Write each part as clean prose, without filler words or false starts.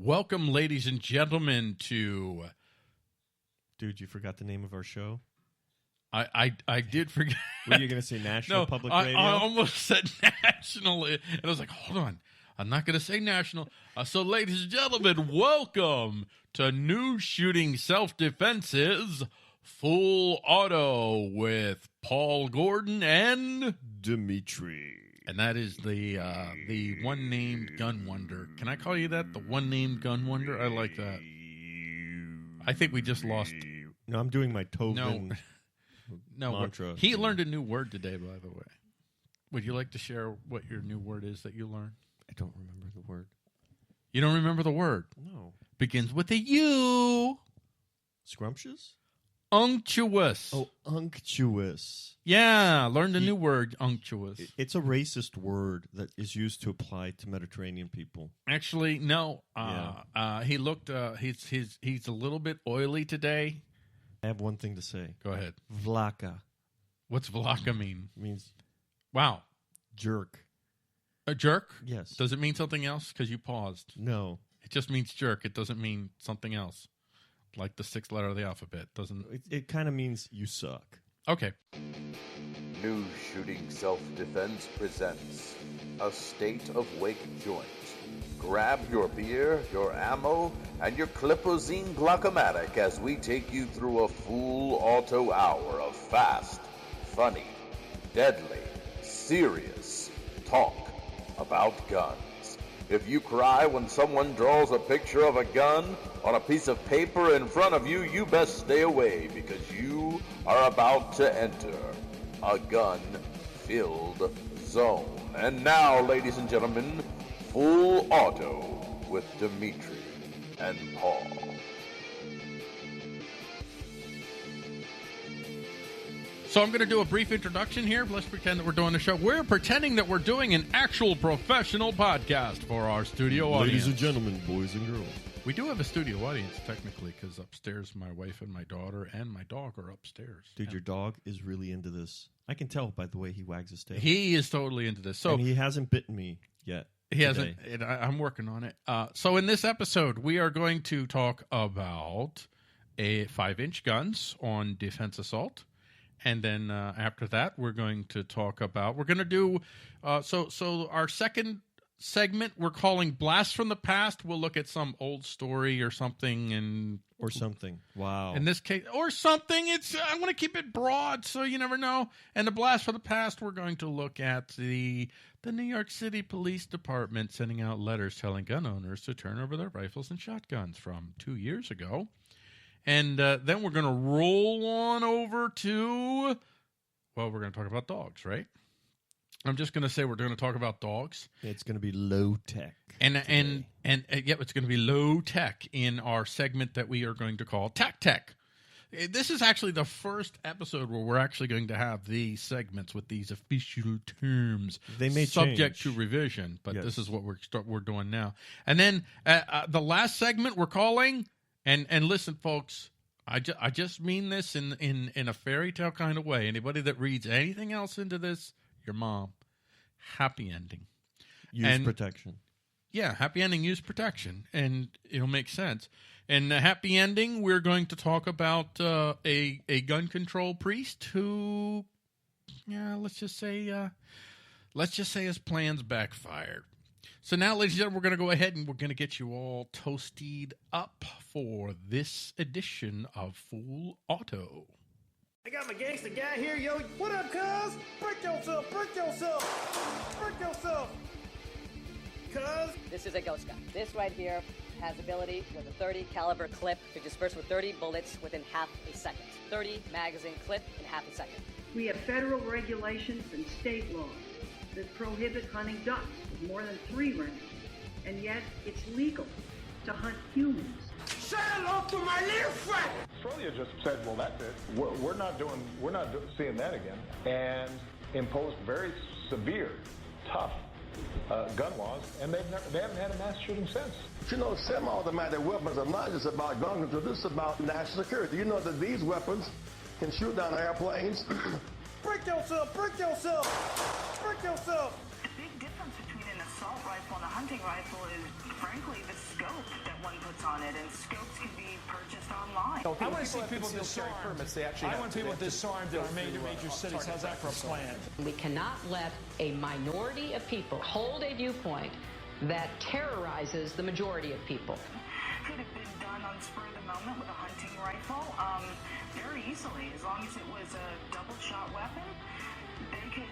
Welcome, ladies and gentlemen, to... Dude, you forgot the name of our show? I did forget. Were you going to say National Public Radio? I almost said national, and I was like, hold on. I'm not going to say national. So, ladies and gentlemen, welcome to New Shooting Self-Defense's Full Auto with Paul Gordon and... Dimitri. And that is the one-named gun wonder. Can I call you that? The one-named gun wonder? I like that. I think we just lost... No, I'm doing my Tovin mantra. He learned a new word today, by the way. Would you like to share what your new word is that you learned? I don't remember the word. You don't remember the word? No. Begins with a U. Scrumptious? Unctuous. Oh, unctuous. Yeah, learned a new word, unctuous. It's a racist word that is used to apply to Mediterranean people. Actually, no. He looked. He's a little bit oily today. I have one thing to say. Go ahead. Vlaka. What's vlaka mean? It means wow, jerk. A jerk? Yes. Does it mean something else? Because you paused. No. It just means jerk. It doesn't mean something else. Like the sixth letter of the alphabet. Doesn't it kind of means you suck. Okay. New Shooting Self-Defense presents a State of Wake joint. Grab your beer, your ammo, and your Clipozine Glockomatic as we take you through a full auto hour of fast, funny, deadly, serious talk about guns. If you cry when someone draws a picture of a gun on a piece of paper in front of you, you best stay away because you are about to enter a gun-filled zone. And now, ladies and gentlemen, Full Auto with Dimitri and Paul. So I'm going to do a brief introduction here. Let's pretend that we're doing a show. We're pretending that we're doing an actual professional podcast for our studio audience. Ladies and gentlemen, boys and girls. We do have a studio audience, technically, because upstairs my wife and my daughter and my dog are upstairs. Dude, your dog is really into this. I can tell by the way he wags his tail. He is totally into this. So and he hasn't bitten me yet. He hasn't. I'm working on it. So in this episode, we are going to talk about 5-inch guns on defense assault. And then after that, we're going to talk about, we're going to do, so our second segment we're calling Blast from the Past. We'll look at some old story or something. Or something. Wow. In this case, or something. I want to keep it broad, so you never know. And the Blast from the Past, we're going to look at the New York City Police Department sending out letters telling gun owners to turn over their rifles and shotguns from 2 years ago. And then we're going to roll on over to, well, we're going to talk about dogs, right? I'm just going to say we're going to talk about dogs. It's going to be low tech. And it's going to be low tech in our segment that we are going to call TacTech. This is actually the first episode where we're actually going to have these segments with these official terms. They may subject change. to revision, but yes. This is what we're doing now. And then the last segment we're calling. And listen, folks, I just mean this in a fairy tale kind of way. Anybody that reads anything else into this, your mom. Happy ending. Use protection. Yeah, happy ending, use protection. And it'll make sense. And happy ending, we're going to talk about a gun control priest who, let's just say his plans backfired. So now, ladies and gentlemen, we're going to go ahead and we're going to get you all toasted up for this edition of Full Auto. I got my gangster guy here, yo. What up, cuz? Break yourself, break yourself, break yourself. Cuz. This is a ghost gun. This right here has ability with a 30 caliber clip to disperse with 30 bullets within half a second. 30 magazine clip in half a second. We have federal regulations and state laws that prohibit hunting ducks with more than 3 rings, and yet it's legal to hunt humans. Say hello to my little friend. Australia just said, well, that's it. We're not seeing that again, and imposed very severe, tough gun laws, and they haven't had a mass shooting since. You know, semi-automatic weapons are not just about gun control. This is about national security. You know that these weapons can shoot down airplanes. Break yourself, break yourself, break yourself. The big difference between an assault rifle and a hunting rifle is, frankly, the scope that I want to see people disarmed. I want people disarmed in our major cities. How's that for a plan? We cannot let a minority of people hold a viewpoint that terrorizes the majority of people. Could have been done on spur of the moment with a hunting rifle, very easily, as long as it was a double-shot weapon. They could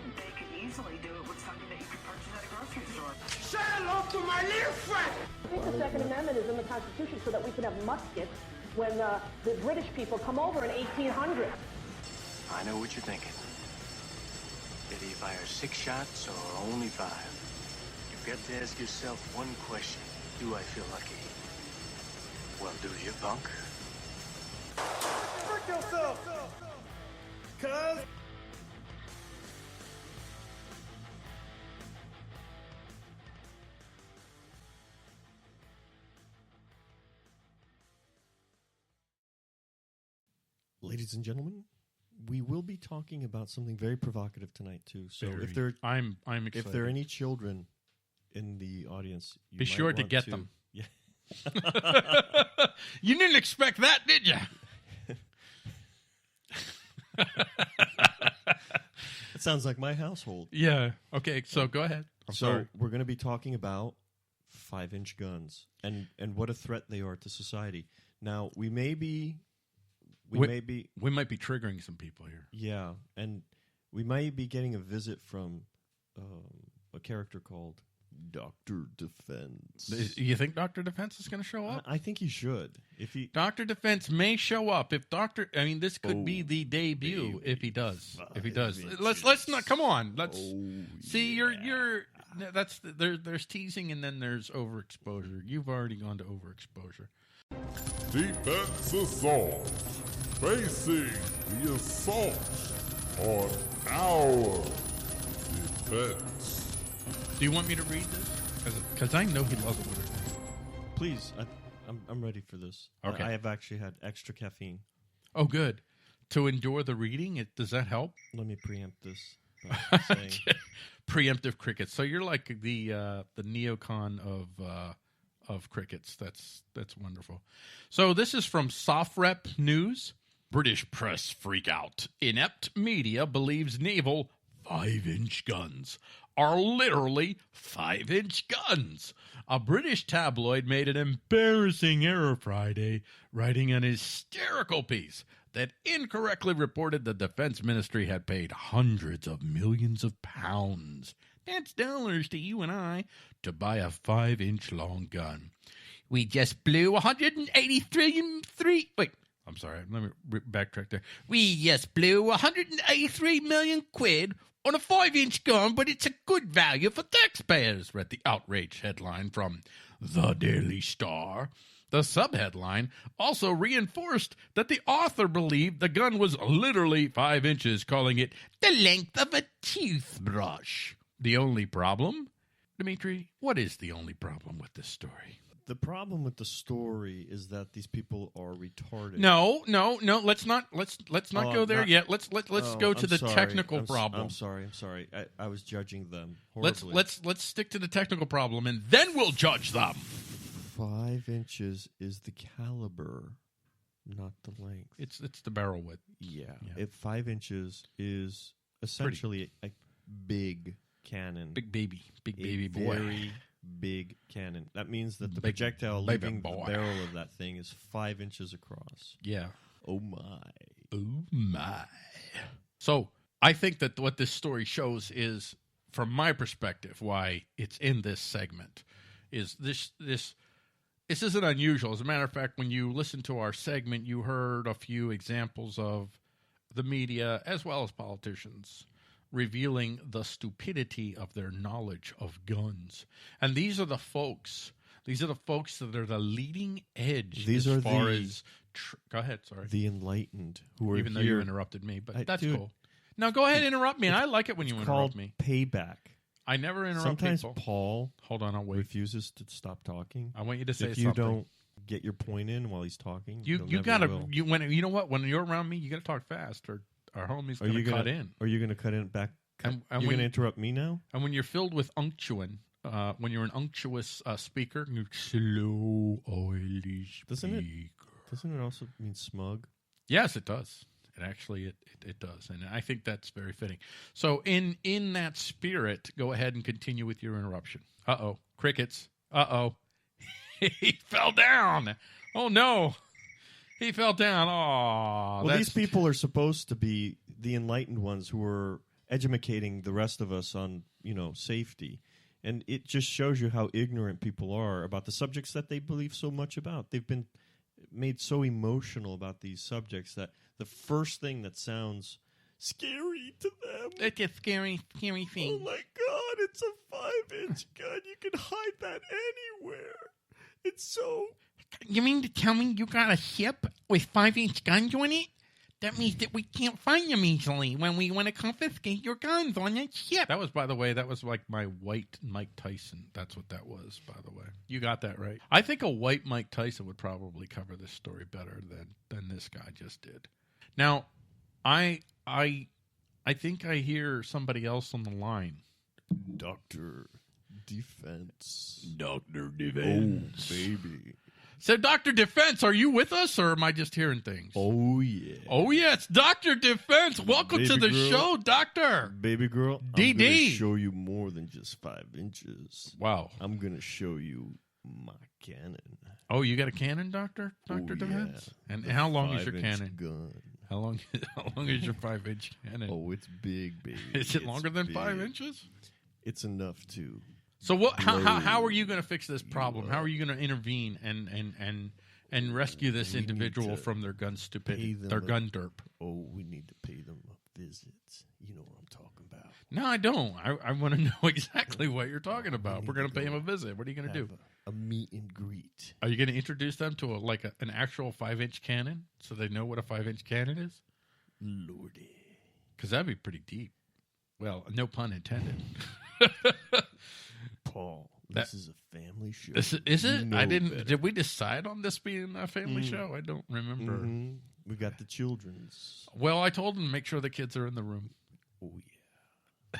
easily do it with something that you could purchase at a grocery store. Say hello to my little friend! I think the Second Amendment is in the Constitution so that we can have muskets when the British people come over in 1800. I know what you're thinking. Did he fire 6 shots or only 5? You've got to ask yourself one question. Do I feel lucky? Well, do you, punk? Hurt yourself! Cuz... Ladies and gentlemen, we will be talking about something very provocative tonight too. So Very. if there, I'm excited. if there are any children in the audience, you Be might sure to want get them. Yeah. You didn't expect that, did you? It sounds like my household. Yeah. Okay, so go ahead. I'm So sorry. we're going to be talking about 5-inch guns and what a threat they are to society. Now, we might be triggering some people here. Yeah, and we might be getting a visit from a character called Dr. Defense. You think Dr. Defense is going to show up? I think he should. If he Dr. Defense may show up. If this could be the debut if he does. If he does. Let's not come on. Let's see you're that's there's teasing and then there's overexposure. You've already gone to overexposure. Defense assault. Facing the assault on our defense. Do you want me to read this? Because I know he loves it. Please, I'm ready for this. Okay. I have actually had extra caffeine. Oh, good. To endure the reading, does that help? Let me preempt this by saying preemptive crickets. So you're like the neocon of crickets. That's wonderful. So this is from SOFREP News. British press freak out. Inept media believes naval 5-inch guns are literally 5-inch guns. A British tabloid made an embarrassing error Friday, writing an hysterical piece that incorrectly reported the Defense Ministry had paid hundreds of millions of pounds. That's dollars to you and I to buy a 5-inch long gun. We just blew 183. Wait, I'm sorry. Let me backtrack there. We just blew 183 million quid on a 5-inch gun, but it's a good value for taxpayers, read the outraged headline from The Daily Star. The subheadline also reinforced that the author believed the gun was literally 5 inches, calling it the length of a toothbrush. The only problem? Dimitri, what is the only problem with this story? The problem with the story is that these people are retarded. No. Let's not go there yet. Let's go to the technical problem. I'm sorry. I was judging them horribly. Let's stick to the technical problem, and then we'll judge them. 5 inches is the caliber, not the length. It's the barrel width. Yeah. If 5 inches is essentially a big cannon, big baby boy. Very big cannon. That means that the projectile leaving the barrel of that thing is 5 inches across. Yeah. Oh my. So I think that what this story shows is, from my perspective, why it's in this segment, is this isn't unusual. As a matter of fact, when you listen to our segment, you heard a few examples of the media as well as politicians revealing the stupidity of their knowledge of guns. And these are the folks that are the leading edge These as are far the, as... Go ahead, sorry. The enlightened who are Even though here. you interrupted me, but that's dude, cool. Now go ahead and interrupt me. I like it when you interrupt me. Payback. I never interrupt Sometimes people. Paul Hold on, I'll wait. refuses to stop talking. I want you to say if something. you don't get your point in while he's talking, you gotta you know what, when you're around me, you gotta talk fast, or our homie's gonna cut in. Are you gonna cut in back? And you're gonna interrupt me now? And when you're filled with unction, when you're an unctuous speaker, you slow, oily speaker. Doesn't it also mean smug? Yes, it does. It does, and I think that's very fitting. So in that spirit, go ahead and continue with your interruption. Uh-oh, crickets. Uh-oh. He fell down. Oh, no. He fell down. Oh, well, these people are supposed to be the enlightened ones who are educating the rest of us on, safety. And it just shows you how ignorant people are about the subjects that they believe so much about. They've been made so emotional about these subjects that the first thing that sounds scary to them. It's a scary thing. Oh, my God, it's a 5-inch gun. You can hide that anywhere. It's so... You mean to tell me you got a ship with 5-inch guns on it? That means that we can't find them easily when we want to confiscate your guns on that ship. That was, by the way, like my white Mike Tyson. That's what that was, by the way. You got that right. I think a white Mike Tyson would probably cover this story better than this guy just did. Now, I think I hear somebody else on the line. Dr. Defense. Dr. Defense. Oh, baby. So, Dr. Defense, are you with us, or am I just hearing things? Oh, yeah. Oh, yeah, it's Dr. Defense. Welcome to the show, Doctor. Baby girl, DD. I'm going to show you more than just 5 inches. Wow. I'm going to show you my cannon. Oh, you got a cannon, Doctor Defense? Yeah. And how long is your 5-inch cannon? Gun. How long is your 5-inch cannon? Oh, it's big, baby. Is it longer than 5 inches? It's enough to... So what? How are you going to fix this problem? How are you going to intervene and rescue this individual from their gun stupidity, their gun derp? Oh, we need to pay them a visit. You know what I'm talking about. No, I don't. I want to know exactly what you're talking about. We're going to pay them a visit. What are you going to do? A meet and greet. Are you going to introduce them to an actual 5-inch cannon so they know what a 5-inch cannon is? Lordy. Because that'd be pretty deep. Well, no pun intended. Paul, this is a family show. Is it? I didn't. Better. Did we decide on this being a family show? I don't remember. Mm-hmm. We got the children's. Well, I told them to make sure the kids are in the room. Oh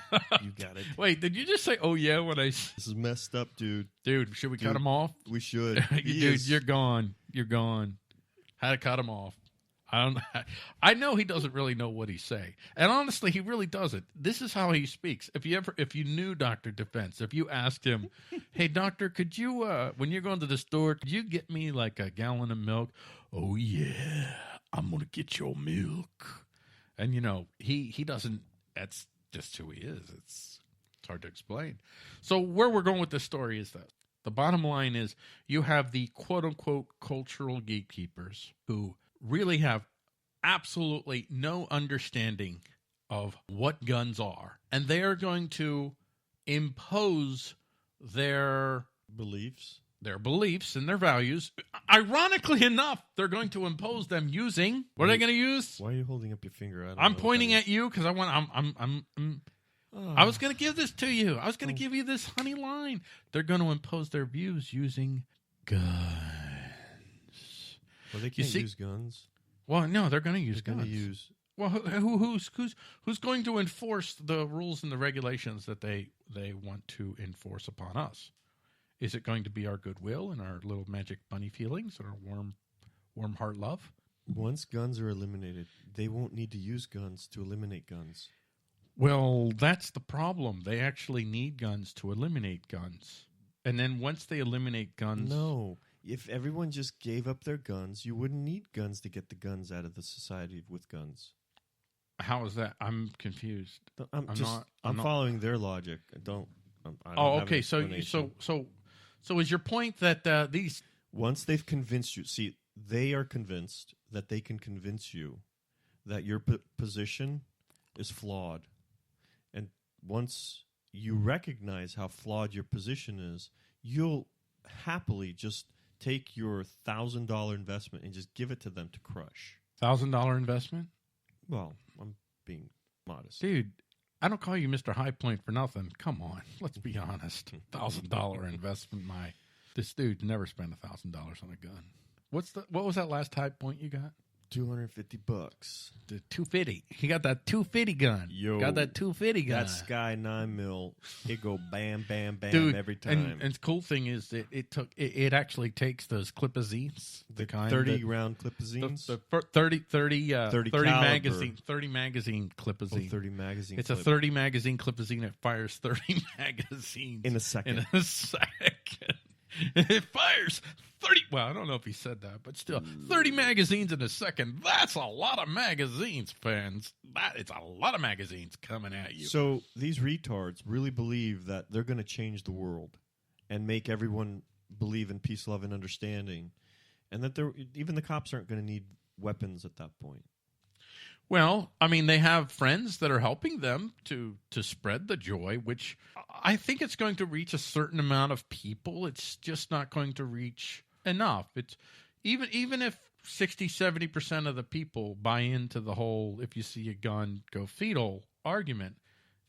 yeah, you got it. Wait, did you just say "oh yeah" when I? This is messed up, dude. Dude, should we cut him off? We should. Dude, you're gone. You're gone. How to cut him off? I know he doesn't really know what he's saying, and honestly, he really doesn't. This is how he speaks. If you knew Dr. Defense, if you asked him, "Hey, doctor, could you, when you're going to the store, could you get me like a gallon of milk?" "Oh yeah, I'm gonna get your milk." And he doesn't. That's just who he is. It's hard to explain. So where we're going with this story is that the bottom line is you have the quote unquote cultural gatekeepers who really have absolutely no understanding of what guns are. And they are going to impose their beliefs and their values. Ironically enough, they're going to impose them using... What are they going to use? Why are you holding up your finger? I'm pointing at you because I want... I was going to give this to you. I was going to give you this honey line. They're going to impose their views using guns. Well, they can't use guns. Well, no, they're going to use guns. Use... Well, who's going to enforce the rules and the regulations that they want to enforce upon us? Is it going to be our goodwill and our little magic bunny feelings and our warm heart love? Once guns are eliminated, they won't need to use guns to eliminate guns. Well, that's the problem. They actually need guns to eliminate guns. And then once they eliminate guns... No. If everyone just gave up their guns, you wouldn't need guns to get the guns out of the society with guns. How is that? I'm confused. I'm following their logic. I don't okay. So is your point that these... Once they've convinced you... See, they are convinced that they can convince you that your position is flawed. And once you recognize how flawed your position is, you'll happily just... take your $1,000 investment and just give it to them to crush. $1,000 investment? Well, I'm being modest. Dude, I don't call you Mr. High Point for nothing. Come on. Let's be honest. $1,000 investment. This dude never spent $1,000 on a gun. What was that last high point you got? $250. The 250. He got that 250 gun. Yo, got that 250 gun. That Sky 9mm, it go bam, bam, bam, Dude, every time. And the cool thing is that it actually takes those clipazines, the kind 30 round clipazines, the 30 magazine clipazine. 30 magazine. It's a 30 magazine clipazine that fires 30 magazines in a second. It fires 30. Well, I don't know if he said that, but still, 30 magazines in a second. That's a lot of magazines, fans. It's a lot of magazines coming at you. So these retards really believe that they're going to change the world and make everyone believe in peace, love, and understanding, and that even the cops aren't going to need weapons at that point. Well, I mean, they have friends that are helping them to spread the joy, which I think it's going to reach a certain amount of people. It's just not going to reach enough. It's even if 60, 70% of the people buy into the whole if you see a gun, go fetal argument,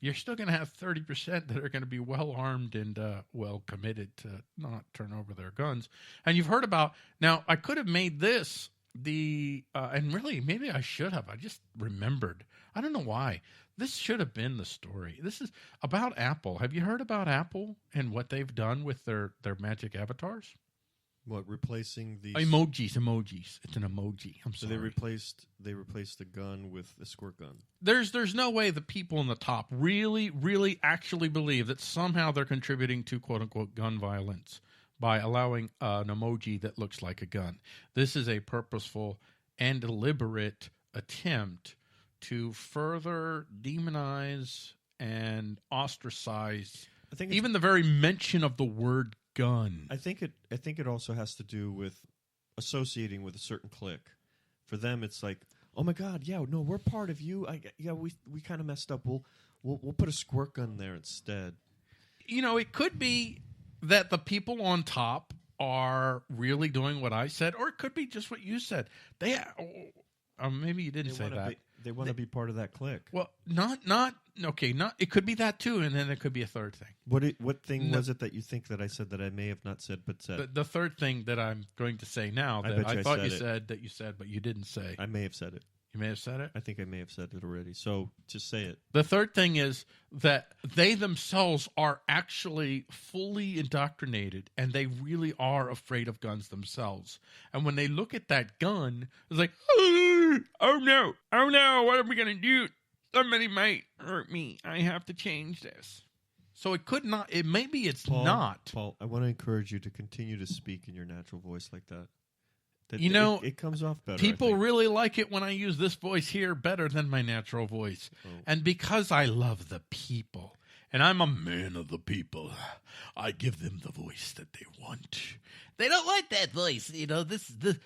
you're still going to have 30% that are going to be well armed and well committed to not turn over their guns. And you've heard about, now I could have made this and really, maybe I should have. I just remembered. I don't know why. This should have been the story. This is about Apple. Have you heard about Apple and what they've done with their magic avatars? What, replacing the emojis? It's an emoji. I'm so sorry. they replaced the gun with a squirt gun. There's no way the people in the top really actually believe that somehow they're contributing to quote unquote gun violence by allowing an emoji that looks like a gun. This is a purposeful and deliberate attempt to further demonize and ostracize even the very mention of the word gun. I think it also has to do with associating with a certain clique. For them, it's like, oh my God, yeah, no, we're part of you. We kind of messed up. We'll put a squirt gun there instead. You know, it could be that the people on top are really doing what I said, or it could be just what you said. Maybe you didn't say that. They want to be part of that clique. Well, not. It could be that too, and then it could be a third thing. What thing was it that you think that I said that I may have not said but said? The third thing that I'm going to say now that I thought you said that you said, but you didn't say. I may have said it. You may have said it? I think I may have said it already. So just say it. The third thing is that they themselves are actually fully indoctrinated, and they really are afraid of guns themselves. And when they look at that gun, it's like, oh no, what are we going to do? Somebody might hurt me. I have to change this. So it could not, maybe it's not. Paul, I want to encourage you to continue to speak in your natural voice like that. It comes off better. People really like it when I use this voice here better than my natural voice. Oh. And because I love the people, and I'm a man of the people, I give them the voice that they want. They don't want that voice. You know, this is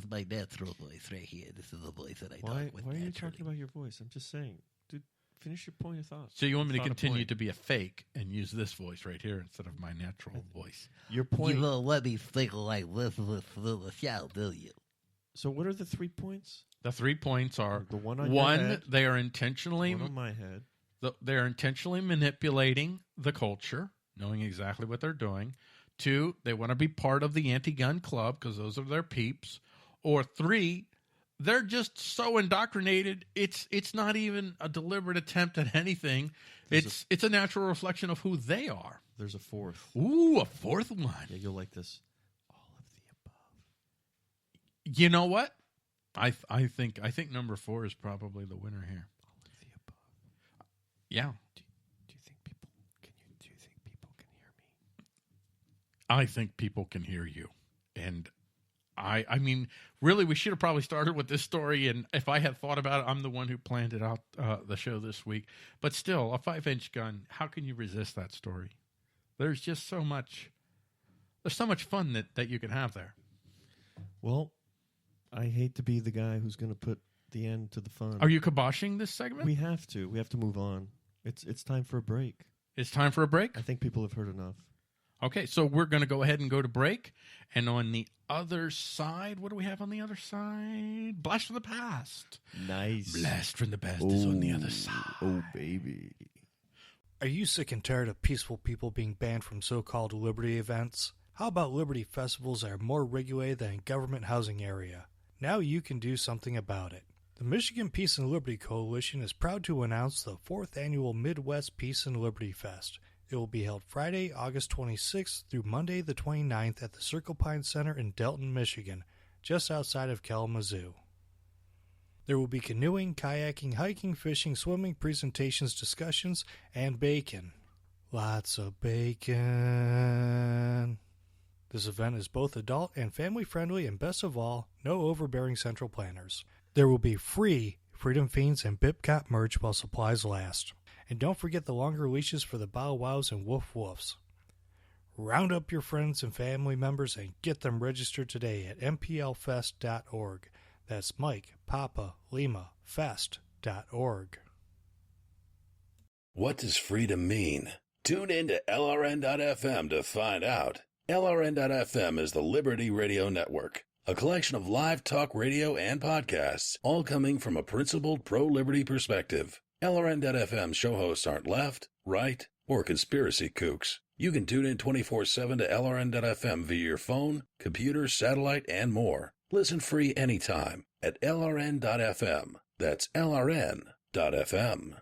my natural voice right here. This is the voice that I talk with. Why are you talking about your voice? I'm just saying. Dude, finish your point of thought. So you want me to continue to be a fake and use this voice right here instead of my natural voice? Your point. You don't let me think like this through the show, do you? So what are the 3 points? The 3 points are the one on your head, they are intentionally one on my head. They're intentionally manipulating the culture, knowing exactly what they're doing. 2, they want to be part of the anti-gun club because those are their peeps. Or 3, they're just so indoctrinated, it's not even a deliberate attempt at anything. It's a natural reflection of who they are. There's a 4th. Ooh, a 4th one. Yeah, you'll like this. All of the above. You know what? I think number 4 is probably the winner here. All of the above. Yeah. Do you think people can hear me? I think people can hear you. And I mean, really, we should have probably started with this story. And if I had thought about it, I'm the one who planned it out, the show this week. But still, a 5-inch gun, how can you resist that story? There's just so much fun that you can have there. Well, I hate to be the guy who's going to put the end to the fun. Are you kiboshing this segment? We have to. We have to move on. It's time for a break. It's time for a break? I think people have heard enough. Okay, so we're going to go ahead and go to break. And on the other side, what do we have on the other side? Blast from the past. Nice. Blast from the past is on the other side. Oh, baby. Are you sick and tired of peaceful people being banned from so-called Liberty events? How about Liberty festivals that are more regulated than a government housing area? Now you can do something about it. The Michigan Peace and Liberty Coalition is proud to announce the 4th Annual Midwest Peace and Liberty Fest. It will be held Friday, August 26th through Monday the 29th at the Circle Pine Center in Delton, Michigan, just outside of Kalamazoo. There will be canoeing, kayaking, hiking, fishing, swimming, presentations, discussions, and bacon. Lots of bacon. This event is both adult and family-friendly, and best of all, no overbearing central planners. There will be free Freedom Fiends and Bipcop merch while supplies last. And don't forget the longer leashes for the Bow Wows and Woof Woofs. Round up your friends and family members and get them registered today at mplfest.org. That's Mike, Papa, Lima, Fest.org. What does freedom mean? Tune in to LRN.FM to find out. LRN.FM is the Liberty Radio Network, a collection of live talk radio and podcasts, all coming from a principled pro-liberty perspective. LRN.FM show hosts aren't left, right, or conspiracy kooks. You can tune in 24/7 to LRN.FM via your phone, computer, satellite, and more. Listen free anytime at LRN.FM. That's LRN.FM.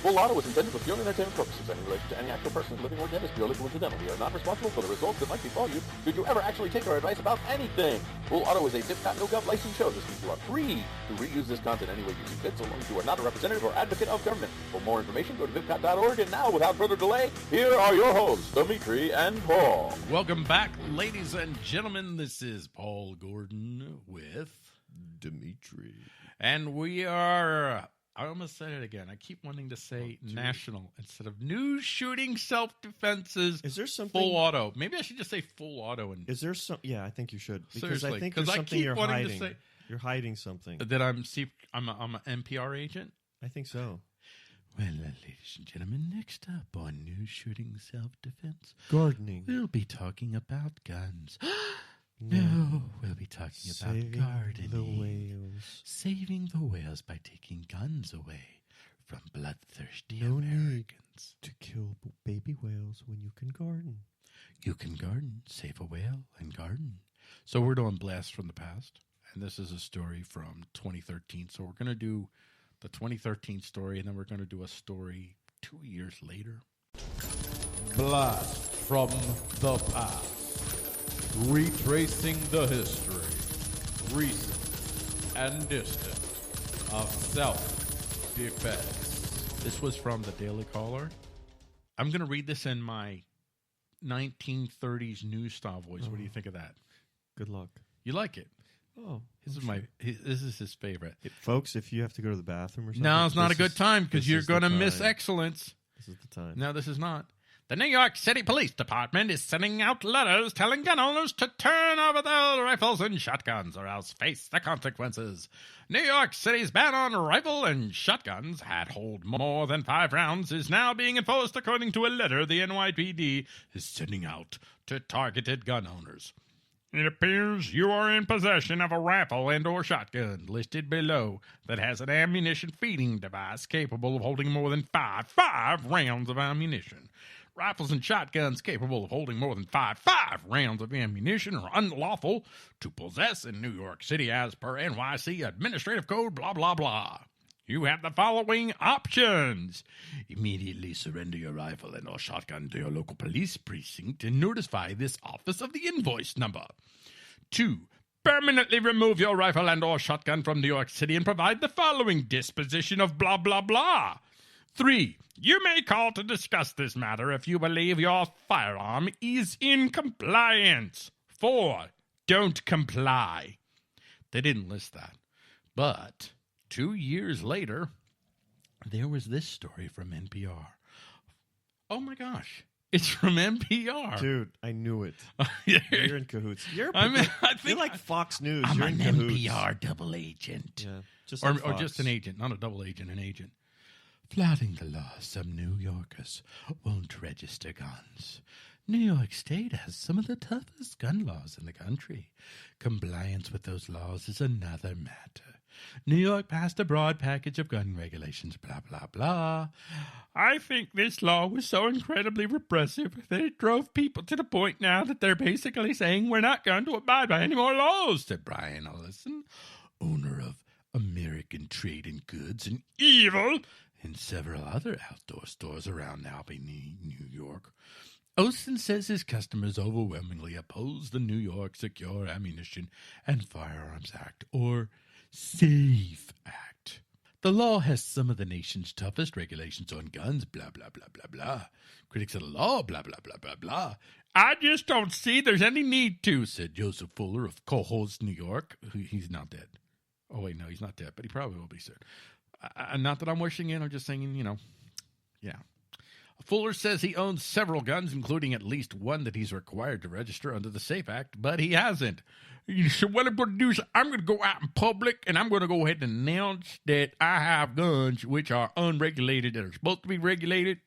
Full Auto is intended for pure entertainment purposes. Any relation to any actual person living or dead is purely coincidental. We are not responsible for the results that might befall you should you ever actually take our advice about anything. Full Auto is a Dip.no.gov licensed show. This means you are free to reuse this content any way you see fit, so long as you are not a representative or advocate of government. For more information, go to vipcot.org. And now, without further delay, here are your hosts, Dimitri and Paul. Welcome back, ladies and gentlemen. This is Paul Gordon with Dimitri. And we are... I almost said it again. I keep wanting to say national instead of new shooting self-defenses. Is there something full auto? Maybe I should just say full auto. And is there some? Yeah, I think you should. Because seriously, I think there's something you're hiding. To say, you're hiding something. That I'm an NPR agent? I think so. Well, ladies and gentlemen, next up on new shooting self-defense, gardening. We'll be talking about guns. No, we'll be talking about gardening. The whales. Saving the whales by taking guns away from bloodthirsty No Americans. Need to kill baby whales when you can garden. You can garden, save a whale, and garden. So we're doing Blast from the Past, and this is a story from 2013. So we're going to do the 2013 story, and then we're going to do a story 2 years later. Blast from the Past. Retracing the history, recent and distant, of self-defense. This was from the Daily Caller. I'm going to read this in my 1930s news style voice. What do you think of that? Good luck. You like it? Oh, this is his favorite. Folks, if you have to go to the bathroom or something, now it's not a good time because you're going to miss excellence. This is the time. No, this is not. The New York City Police Department is sending out letters telling gun owners to turn over their rifles and shotguns or else face the consequences. New York City's ban on rifle and shotguns that hold more than 5 rounds is now being enforced according to a letter the NYPD is sending out to targeted gun owners. It appears you are in possession of a rifle and or shotgun listed below that has an ammunition feeding device capable of holding more than five rounds of ammunition. Rifles and shotguns capable of holding more than five rounds of ammunition are unlawful to possess in New York City as per NYC Administrative Code, blah, blah, blah. You have the following options. Immediately surrender your rifle and or shotgun to your local police precinct and notify this office of the invoice number. 2. Permanently remove your rifle and or shotgun from New York City and provide the following disposition of blah, blah, blah. 3. You may call to discuss this matter if you believe your firearm is in compliance. 4. Don't comply. They didn't list that. But 2 years later, there was this story from NPR. Oh my gosh. It's from NPR. Dude, I knew it. You're in cahoots. You're like Fox News. I'm You're an in cahoots. NPR double agent. Yeah, just or like Fox. just an agent, not a double agent, an agent. Flouting the law, some New Yorkers won't register guns. New York State has some of the toughest gun laws in the country. Compliance with those laws is another matter. New York passed a broad package of gun regulations, blah, blah, blah. I think this law was so incredibly repressive that it drove people to the point now that they're basically saying we're not going to abide by any more laws, said Brian Ellison, owner of American Trade in Goods and Evil and several other outdoor stores around Albany, New York. Olson says his customers overwhelmingly oppose the New York Secure Ammunition and Firearms Act, or SAFE Act. The law has some of the nation's toughest regulations on guns, blah, blah, blah, blah, blah. Critics of the law, blah, blah, blah, blah, blah. I just don't see there's any need to, said Joseph Fuller of Cohoes, New York. He's not dead. Oh, wait, no, he's not dead, but he probably will be soon. Not that I'm wishing in, I'm just saying, yeah. Fuller says he owns several guns, including at least one that he's required to register under the SAFE Act, but he hasn't. So what I'm going to do is I'm going to go out in public, and I'm going to go ahead and announce that I have guns which are unregulated that are supposed to be regulated.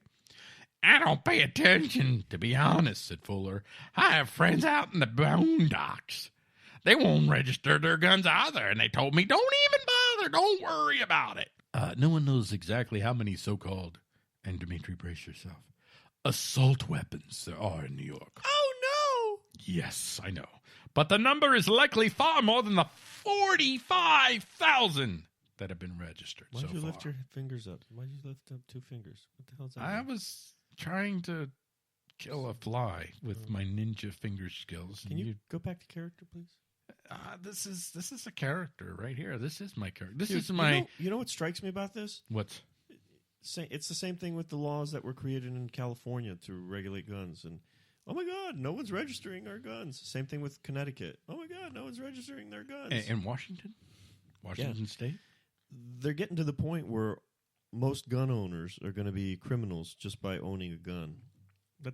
I don't pay attention, to be honest, said Fuller. I have friends out in the boondocks. They won't register their guns either, and they told me, don't even bother, don't worry about it. No one knows exactly how many so-called, and Dimitri, brace yourself, assault weapons there are in New York. Oh, no! Yes, I know. But the number is likely far more than the 45,000 that have been registered so far. Why'd you lift your fingers up? Why'd you lift up 2 fingers? What the hell's that? I was trying to kill a fly with my ninja finger skills. Can you go back to character, please? This is a character right here. This is my character. This Dude, is my... You know what strikes me about this? What's... It's the same thing with the laws that were created in California to regulate guns. And, oh, my God, no one's registering our guns. Same thing with Connecticut. Oh, my God, no one's registering their guns. And Washington? Washington State? They're getting to the point where most gun owners are going to be criminals just by owning a gun.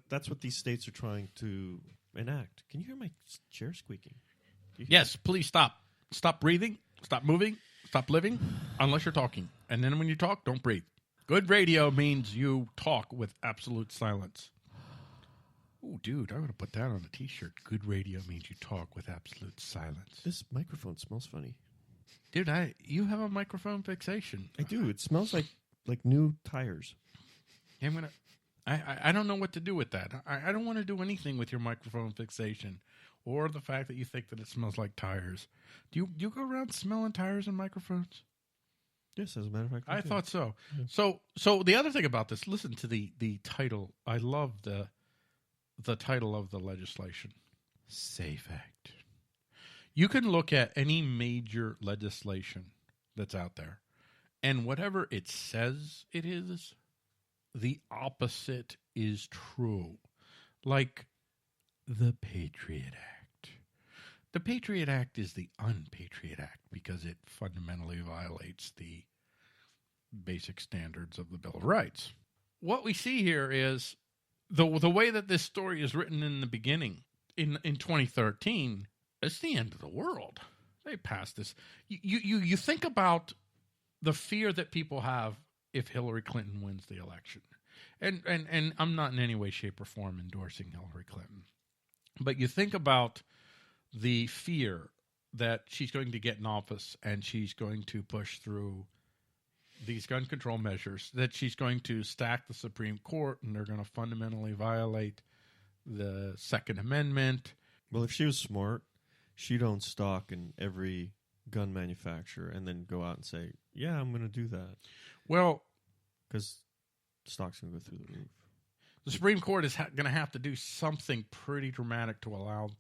That's what these states are trying to enact. Can you hear my chair squeaking? Yes, please stop. Stop breathing. Stop moving. Stop living, unless you're talking. And then when you talk, don't breathe. Good radio means you talk with absolute silence. Oh, dude, I'm going to put that on a T-shirt. Good radio means you talk with absolute silence. This microphone smells funny. Dude, you have a microphone fixation. I do. It smells like new tires. Yeah, I don't know what to do with that. I don't want to do anything with your microphone fixation or the fact that you think that it smells like tires. Do you go around smelling tires and microphones? Yes, as a matter of fact. I thought so. Yeah. So the other thing about this, listen to the title. I love the title of the legislation. SAFE Act. You can look at any major legislation that's out there, and whatever it says it is, the opposite is true. Like the Patriot Act. The Patriot Act is the unpatriot act because it fundamentally violates the basic standards of the Bill of Rights. What we see here is the way that this story is written in the beginning, in 2013, it's the end of the world. They passed this. You think about the fear that people have if Hillary Clinton wins the election. And I'm not in any way, shape, or form endorsing Hillary Clinton. But you think about the fear that she's going to get in office and she's going to push through these gun control measures, that she's going to stack the Supreme Court and they're going to fundamentally violate the Second Amendment. Well, if she was smart, she'd own stock in every gun manufacturer and then go out and say, yeah, I'm going to do that. Well, because stock's going to go through the roof. The Supreme Court is going to have to do something pretty dramatic to allow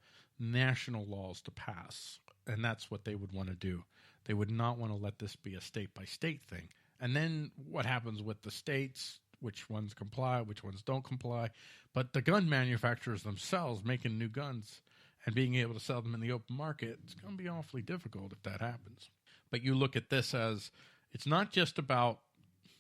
national laws to pass, and that's what they would want to do. They would not want to let this be a state-by-state thing. And then what happens with the states, which ones comply, which ones don't comply. But the gun manufacturers themselves making new guns and being able to sell them in the open market, it's going to be awfully difficult if that happens. But you look at this as, it's not just about,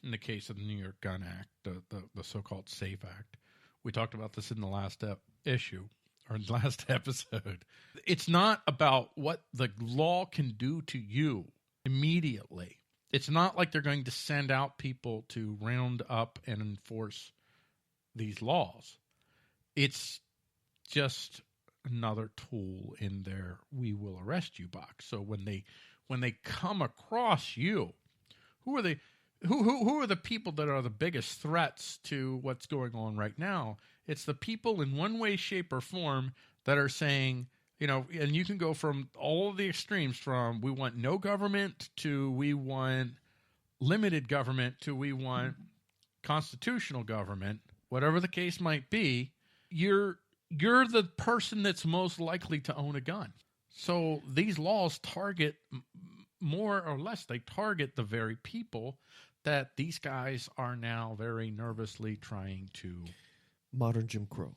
in the case of the New York Gun Act, the so-called SAFE Act. We talked about this in the last issue, or in the last episode. It's not about what the law can do to you immediately. It's not like they're going to send out people to round up and enforce these laws. It's just another tool in their "we will arrest you" box. So when when they come across you, who are they? Who are the people that are the biggest threats to what's going on right now? It's the people in one way, shape, or form that are saying, and you can go from all of the extremes, from we want no government to we want limited government to we want constitutional government, whatever the case might be. You're the person that's most likely to own a gun. So these laws target, more or less, they target the very people that these guys are now very nervously trying to... Modern Jim Crow.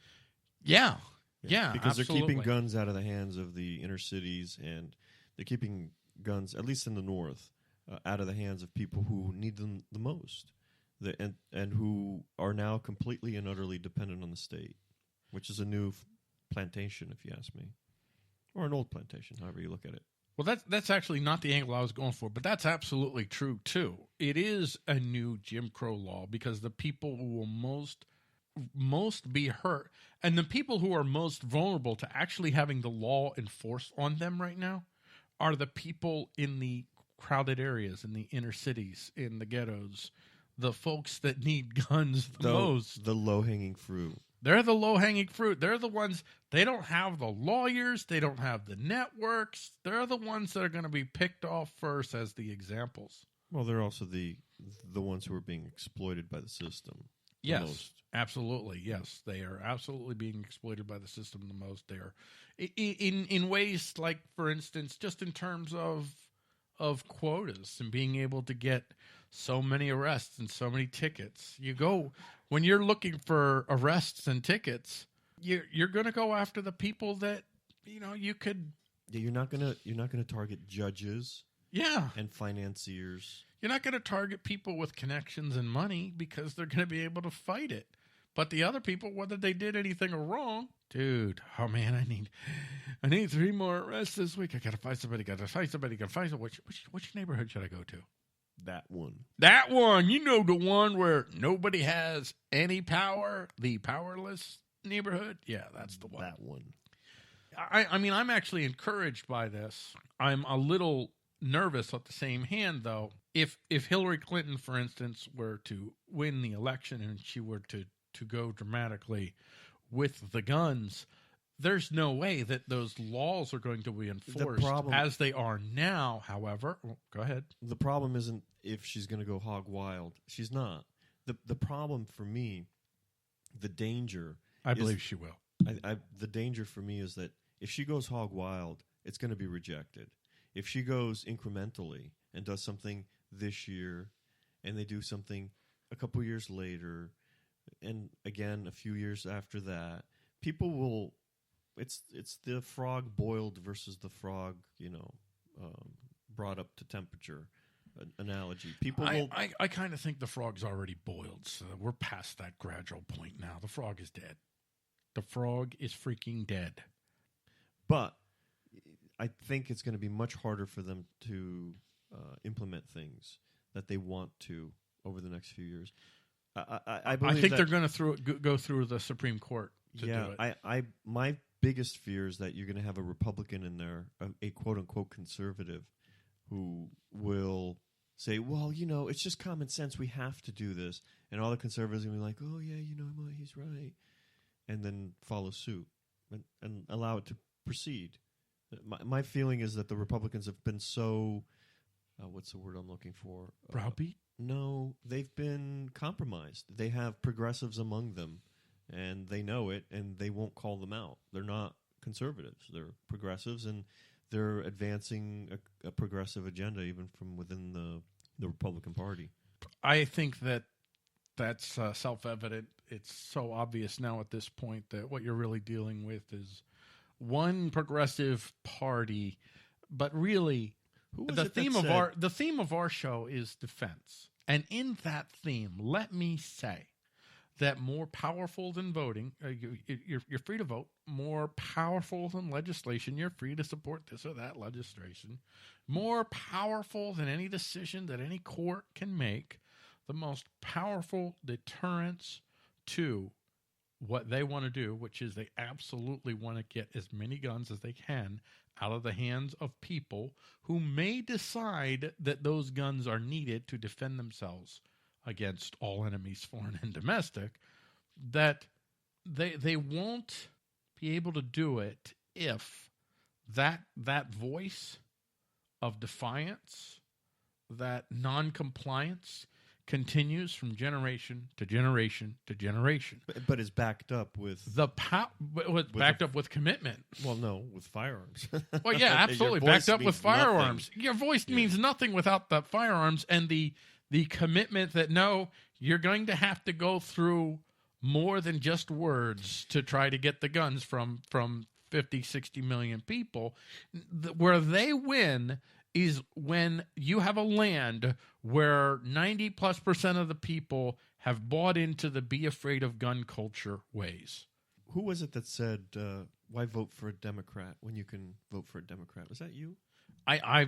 Yeah, because absolutely. They're keeping guns out of the hands of the inner cities, and they're keeping guns, at least in the North, out of the hands of people who need them the most, and who are now completely and utterly dependent on the state, which is a new plantation, if you ask me. Or an old plantation, however you look at it. Well, that's actually not the angle I was going for, but that's absolutely true, too. It is a new Jim Crow law because the people who will most be hurt, and the people who are most vulnerable to actually having the law enforced on them right now, are the people in the crowded areas, in the inner cities, in the ghettos, the folks that need guns the most. The low-hanging fruit. They're the low-hanging fruit. They're the ones, they don't have the lawyers, they don't have the networks. They're the ones that are going to be picked off first as the examples. Well, they're also the ones who are being exploited by the system. Yes, most. Absolutely. Yes, they are absolutely being exploited by the system the most. They're in ways like, for instance, just in terms of quotas and being able to get so many arrests and so many tickets. You go, when you're looking for arrests and tickets, you're going to go after the people that you could. Yeah, you're not gonna target judges. Yeah, and financiers. You're not going to target people with connections and money because they're going to be able to fight it. But the other people, whether they did anything wrong, dude, oh man, I need 3 more arrests this week. I got to find somebody. Which neighborhood should I go to? That one. That one. You know, the one where nobody has any power, the powerless neighborhood. Yeah, that's the one. That one. I mean, I'm actually encouraged by this. I'm a little nervous at the same hand, though. If Hillary Clinton, for instance, were to win the election and she were to go dramatically with the guns, there's no way that those laws are going to be enforced as they are now. However, go ahead. The problem isn't if she's going to go hog wild. She's not. The problem for me, the danger. I believe she will. The danger for me is that if she goes hog wild, it's going to be rejected. If she goes incrementally and does something this year, and they do something a couple years later, and again a few years after that, people will. It's the frog boiled versus the frog, brought up to temperature analogy. People will. I kind of think the frog's already boiled, so we're past that gradual point now. The frog is dead. The frog is freaking dead. But I think it's going to be much harder for them to implement things that they want to over the next few years. I think they're going to go through the Supreme Court to do it. My biggest fear is that you're going to have a Republican in there, a quote-unquote conservative, who will say, well, it's just common sense. We have to do this. And all the conservatives are going to be like, oh, yeah, he's right. And then follow suit and allow it to proceed. My feeling is that the Republicans have been so, what's the word I'm looking for? Browbeat? No, they've been compromised. They have progressives among them, and they know it, and they won't call them out. They're not conservatives. They're progressives, and they're advancing a progressive agenda even from within the Republican Party. I think that's self-evident. It's so obvious now at this point that what you're really dealing with is one progressive party, but really the theme of our show is defense. And in that theme, let me say that more powerful than voting, you're free to vote, more powerful than legislation, you're free to support this or that legislation, more powerful than any decision that any court can make, the most powerful deterrence to what they want to do, which is they absolutely want to get as many guns as they can out of the hands of people who may decide that those guns are needed to defend themselves against all enemies, foreign and domestic, that they won't be able to do it if that voice of defiance, that non-compliance, continues from generation to generation to generation. But is backed up with backed up with commitment. Well, no, with firearms. Well, yeah, absolutely, backed up with firearms. Nothing. Your voice means nothing without the firearms and the commitment that no, you're going to have to go through more than just words to try to get the guns from 50, 60 million people. Where they win is when you have a land where 90+% of the people have bought into the be afraid of gun culture ways. Who was it that said, why vote for a Democrat when you can vote for a Democrat? Was that you? I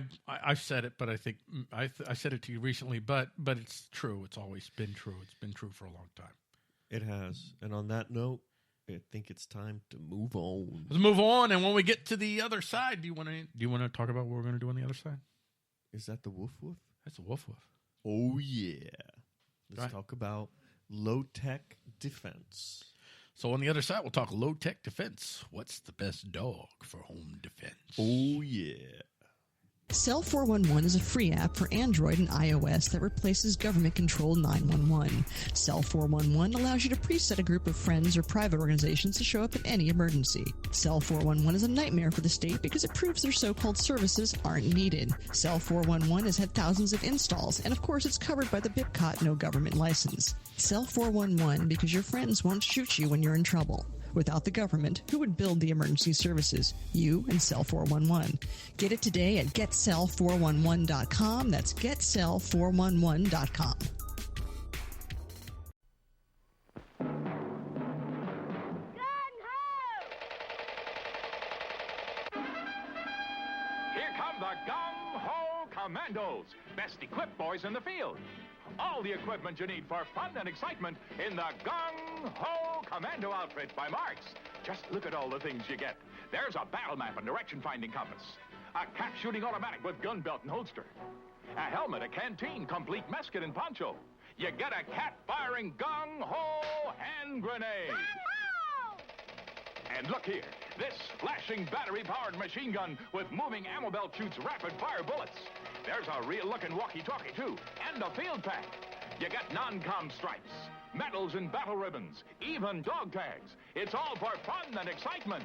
said it, but I think I said it to you recently, but it's true. It's always been true. It's been true for a long time. It has. And on that note, I think it's time to move on. Let's move on, and when we get to the other side, do you want to talk about what we're going to do on the other side? Is that the woof woof? That's a woof woof. Oh yeah. Let's talk about low-tech defense. So on the other side, we'll talk low-tech defense. What's the best dog for home defense? Oh yeah. Cell 411 is a free app for Android and iOS that replaces government-controlled 911. Cell 411 allows you to preset a group of friends or private organizations to show up in any emergency. Cell 411 is a nightmare for the state because it proves their so-called services aren't needed. Cell 411 has had thousands of installs, and of course it's covered by the BIPCOT no government license. Cell 411 because your friends won't shoot you when you're in trouble. Without the government, who would build the emergency services? You and Cell 411. Get it today at getcell411.com. That's getcell411.com. Here come the Gung-Ho Commandos, best equipped boys in the field. All the equipment you need for fun and excitement in the Gung-Ho Commando outfit by Marks. Just look at all the things you get. There's a battle map and direction-finding compass, a cap-shooting automatic with gun belt and holster, a helmet, a canteen, complete mess kit and poncho. You get a cat-firing Gung-Ho hand grenade. And look here, this flashing battery-powered machine gun with moving ammo belt shoots rapid-fire bullets. There's a real-looking walkie-talkie, too, and a field pack. You get non-com stripes, medals and battle ribbons, even dog tags. It's all for fun and excitement.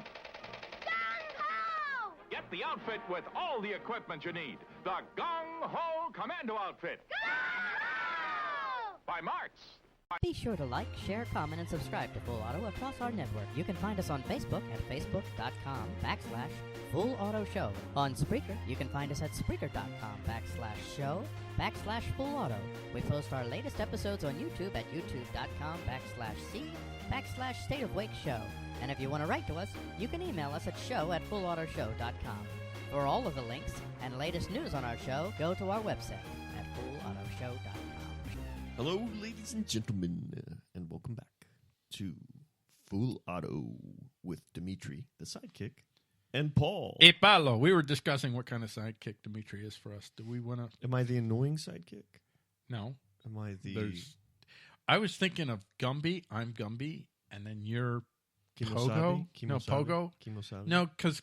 Gung-Ho! Get the outfit with all the equipment you need. The Gung-Ho Commando outfit. Gung-Ho! By Marks. Be sure to like, share, comment, and subscribe to Full Auto across our network. You can find us on Facebook at facebook.com/Full Auto Show. On Spreaker, you can find us at Spreaker.com/show/Full Auto. We post our latest episodes on YouTube at youtube.com/C/State of Wake Show. And if you want to write to us, you can email us at show@fullautoshow.com. For all of the links and latest news on our show, go to our website at fullautoshow.com. Hello, ladies and gentlemen, and welcome back to Full Auto with Dimitri, the sidekick, and Paul. Hey, Paolo, we were discussing what kind of sidekick Dimitri is for us. Do we want to... Am I the annoying sidekick? No. Am I the... I was thinking of Gumby. I'm Gumby, and then you're Pogo. No, Pogo. Kimosabi. No, because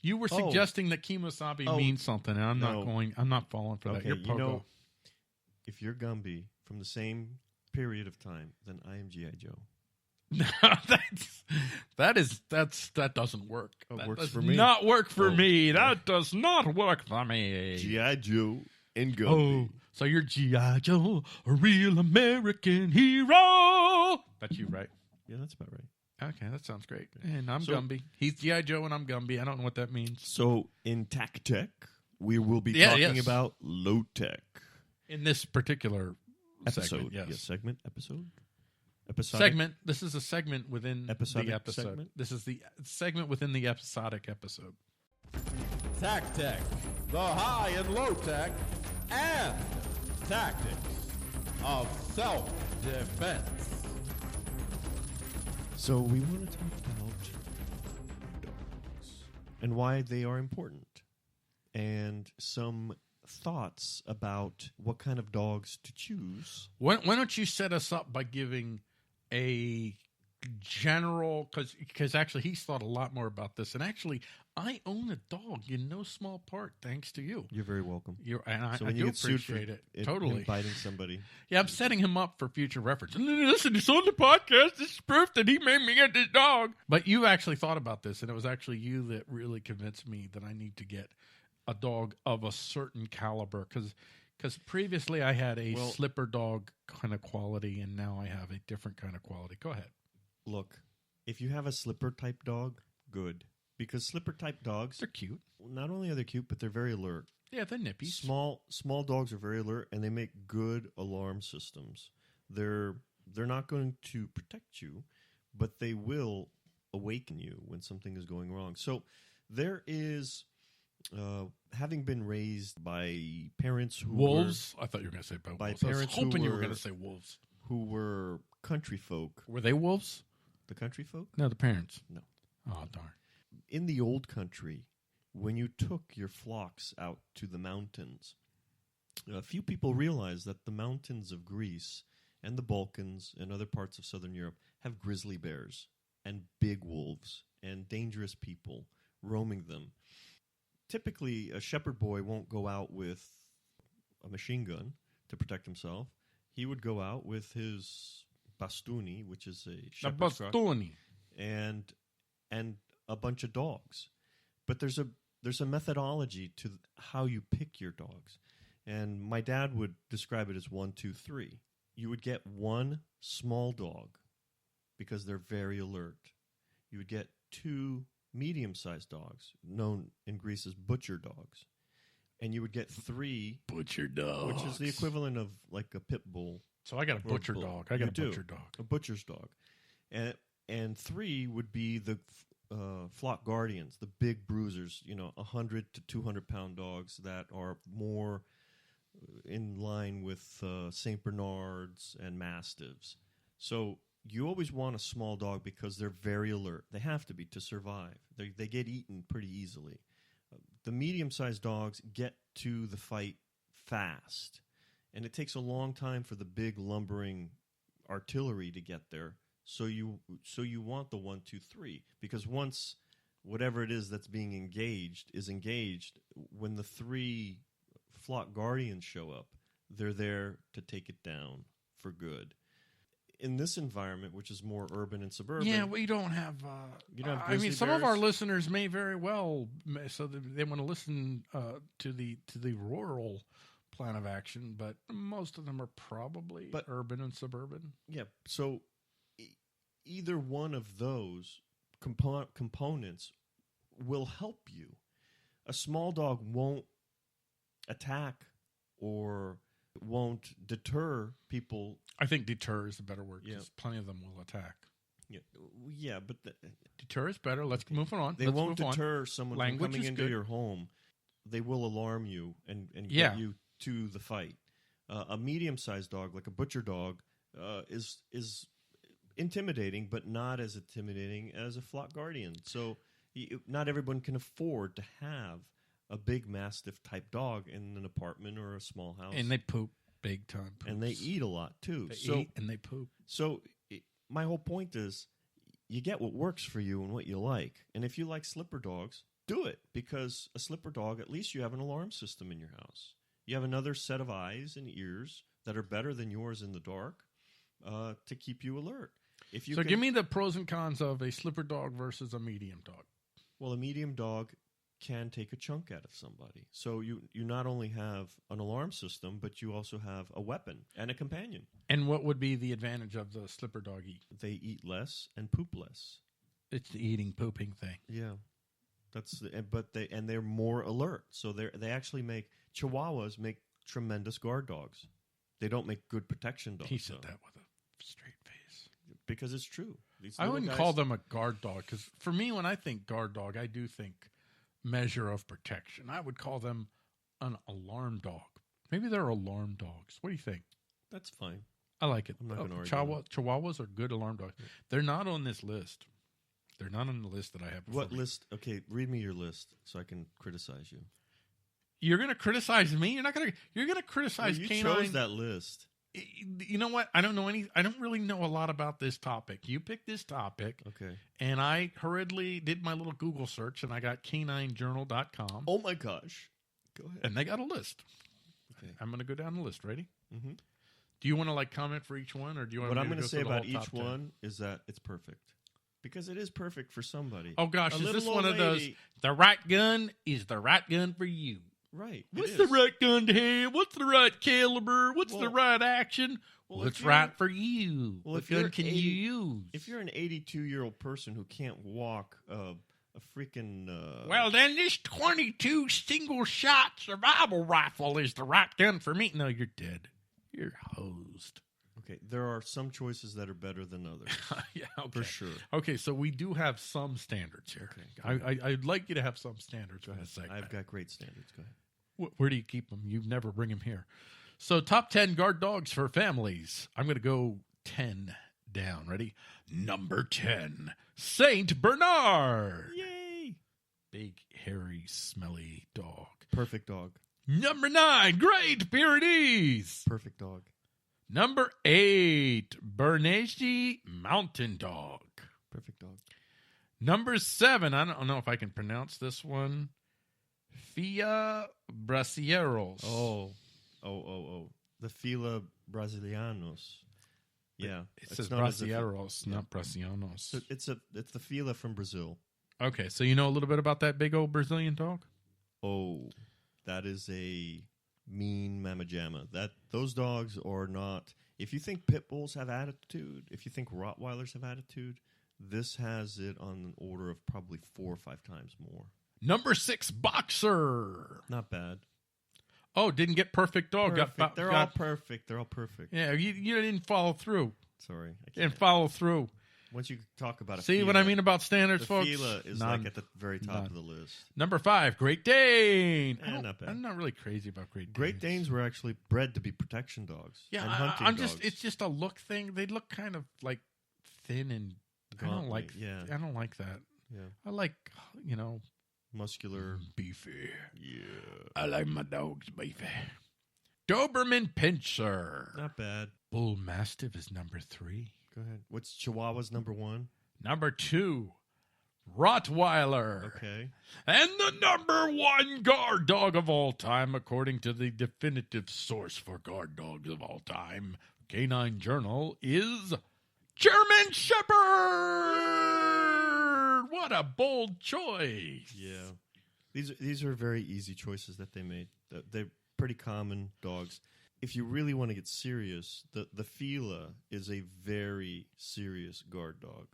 you were suggesting that Kimosabi means something, and I'm not falling for that. You're Pogo. You know, if you're Gumby from the same period of time, then I am G.I. Joe. No, that doesn't work. That works for me. Not work for me. That does not work for me. G.I. Joe and Gumby. Oh, so you're G.I. Joe, a real American hero. That's you, right? Yeah, that's about right. Okay, that sounds great. And I'm Gumby. He's G.I. Joe and I'm Gumby. I don't know what that means. So in TacTech, we will be talking about low tech. In this particular episode, segment, segment. This is a segment within the episode. Segment? This is the segment within the episodic episode. TacTech, the high and low tech and tactics of self-defense. So we want to talk about dogs and why they are important, and some thoughts about what kind of dogs to choose. Why don't you set us up by giving a general, because actually he's thought a lot more about this, and actually I own a dog in no small part thanks to you. You're very welcome. I when do you get sued appreciate for it. Totally. Biting somebody. Yeah, I'm setting him up for future reference. Listen, it's on the podcast. This is proof that he made me get this dog. But you actually thought about this, and it was actually you that really convinced me that I need to get a dog of a certain caliber, because previously I had a slipper dog kind of quality, and now I have a different kind of quality. Go ahead. Look, if you have a slipper type dog, good. Because slipper type dogs, they're cute. Not only are they cute, but they're very alert. Yeah, they're nippy. Small dogs are very alert, and they make good alarm systems. They're not going to protect you, but they will awaken you when something is going wrong. So there is, having been raised by parents who wolves. I thought you were going to say by wolves. Parents I was hoping you were going to say wolves. Who were country folk. Were they wolves? The country folk? No, the parents. No. Oh, darn. In the old country, when you took your flocks out to the mountains, a few people realized that the mountains of Greece and the Balkans and other parts of southern Europe have grizzly bears and big wolves and dangerous people roaming them. Typically, a shepherd boy won't go out with a machine gun to protect himself. He would go out with his bastuni, which is a shepherd's crook, and a bunch of dogs. But there's a methodology to how you pick your dogs. And my dad would describe it as 1, 2, 3. You would get one small dog because they're very alert. You would get 2 medium-sized dogs, known in Greece as butcher dogs. And you would get 3 butcher dogs, which is the equivalent of like a pit bull. So I got a butcher dog. I got a butcher dog. A butcher's dog. And 3 would be the flock guardians, the big bruisers, 100 to 200 pound dogs that are more in line with St. Bernards and Mastiffs. So you always want a small dog because they're very alert. They have to be to survive. They get eaten pretty easily. The medium-sized dogs get to the fight fast, and it takes a long time for the big lumbering artillery to get there. So you want the 1, 2, 3, because once whatever it is that's being engaged is engaged, when the 3 flock guardians show up, they're there to take it down for good. In this environment, which is more urban and suburban, yeah, we don't have. You don't have I mean, grizzly some bears? of our listeners may very well, so they want to listen to the rural plan of action, but most of them are probably urban and suburban. Yeah, so either one of those components will help you. A small dog won't attack or won't deter people. I think deter is a better word because plenty of them will attack. Yeah, but deter is better. Let's move on. They won't deter someone from coming into your home. They will alarm you and get you to the fight. A medium-sized dog, like a butcher dog, is intimidating, but not as intimidating as a flock guardian. So not everyone can afford to have a big Mastiff type dog in an apartment or a small house. And they poop big time. Poops. And they eat a lot too. They eat and they poop. So my whole point is you get what works for you and what you like. And if you like slipper dogs, do it, because a slipper dog, at least you have an alarm system in your house. You have another set of eyes and ears that are better than yours in the dark to keep you alert. Give me the pros and cons of a slipper dog versus a medium dog. Well, a medium dog can take a chunk out of somebody. So you not only have an alarm system, but you also have a weapon and a companion. And what would be the advantage of the slipper dog eat? They eat less and poop less. It's the eating pooping thing. Yeah, they're more alert. So they actually Chihuahuas make tremendous guard dogs. They don't make good protection dogs. He said that with a straight face because it's true. I wouldn't call them a guard dog because for me, when I think guard dog, I do think measure of protection. I would call them an alarm dog. Maybe they're alarm dogs. What do you think? That's fine. I like it. I'm not going to argue. Chihuahuas are good alarm dogs. They're not on this list. They're not on the list that I have. What list? Okay, read me your list so I can criticize you. You're going to criticize me? You're going to criticize you canine. chose that list. You know what? I don't really know a lot about this topic. You picked this topic. Okay. And I hurriedly did my little Google search, and I got caninejournal.com. Oh, my gosh. Go ahead. And they got a list. Okay. I'm going to go down the list. Ready? Mm-hmm. Do you want to comment for each one, or do you want what me I'm going to say about each top 10? one is that it's perfect. Because it is perfect for somebody. Oh, gosh. Is this one of lady, those, the right gun is the right gun for you? Right. What's the right gun to have? What's the right caliber? What's the right action? What's right for you? What gun can you use? If you're an 82-year-old person who can't walk a freaking... well, then this 22 single-shot survival rifle is the right gun for me. No, you're dead. You're hosed. Okay, there are some choices that are better than others. Yeah, okay. For sure. Okay, so we do have some standards here. Okay. I'd like you to have some standards for this segment. I've got great standards. Go ahead. Where do you keep them? You never bring them here. So top 10 guard dogs for families. I'm going to go 10 down. Ready? Number 10, Saint Bernard. Yay! Big, hairy, smelly dog. Perfect dog. Number 9, Great Pyrenees. Perfect dog. Number 8, Bernese Mountain Dog. Perfect dog. Number 7, I don't know if I can pronounce this one. Fila Brasileiros. Oh. The Fila Brasilianos. Yeah. It says Brasileiros, not Brasilianos. It's the Fila from Brazil. Okay, so you know a little bit about that big old Brazilian dog? Oh, that is a mean mamma jamma. Those dogs are not... If you think pit bulls have attitude, if you think Rottweilers have attitude, this has it on an order of probably 4 or 5 times more. Number 6, Boxer. Not bad. Oh, didn't get perfect dog. Perfect. They're all perfect. They're all perfect. Yeah, you didn't follow through. Sorry. Didn't follow through. Once you talk about a See Fila, what I mean about standards, folks? The Fila is like at the very top of the list. Number 5, Great Dane. Not bad. I'm not really crazy about Great Danes. Great Danes were actually bred to be protection dogs. Yeah, and hunting dogs. It's just a look thing. They look kind of like thin and I don't like that. Yeah. I like, muscular, beefy. Yeah. I like my dogs beefy. Doberman Pinscher. Not bad. Bull Mastiff is number 3. Go ahead. What's Chihuahua's number 1? Number 2, Rottweiler. Okay. And the number 1 guard dog of all time, according to the definitive source for guard dogs of all time, Canine Journal, is German Shepherd. What a bold choice. Yeah. These are very easy choices that they made. They're pretty common dogs. If you really want to get serious, the Fila is a very serious guard dog.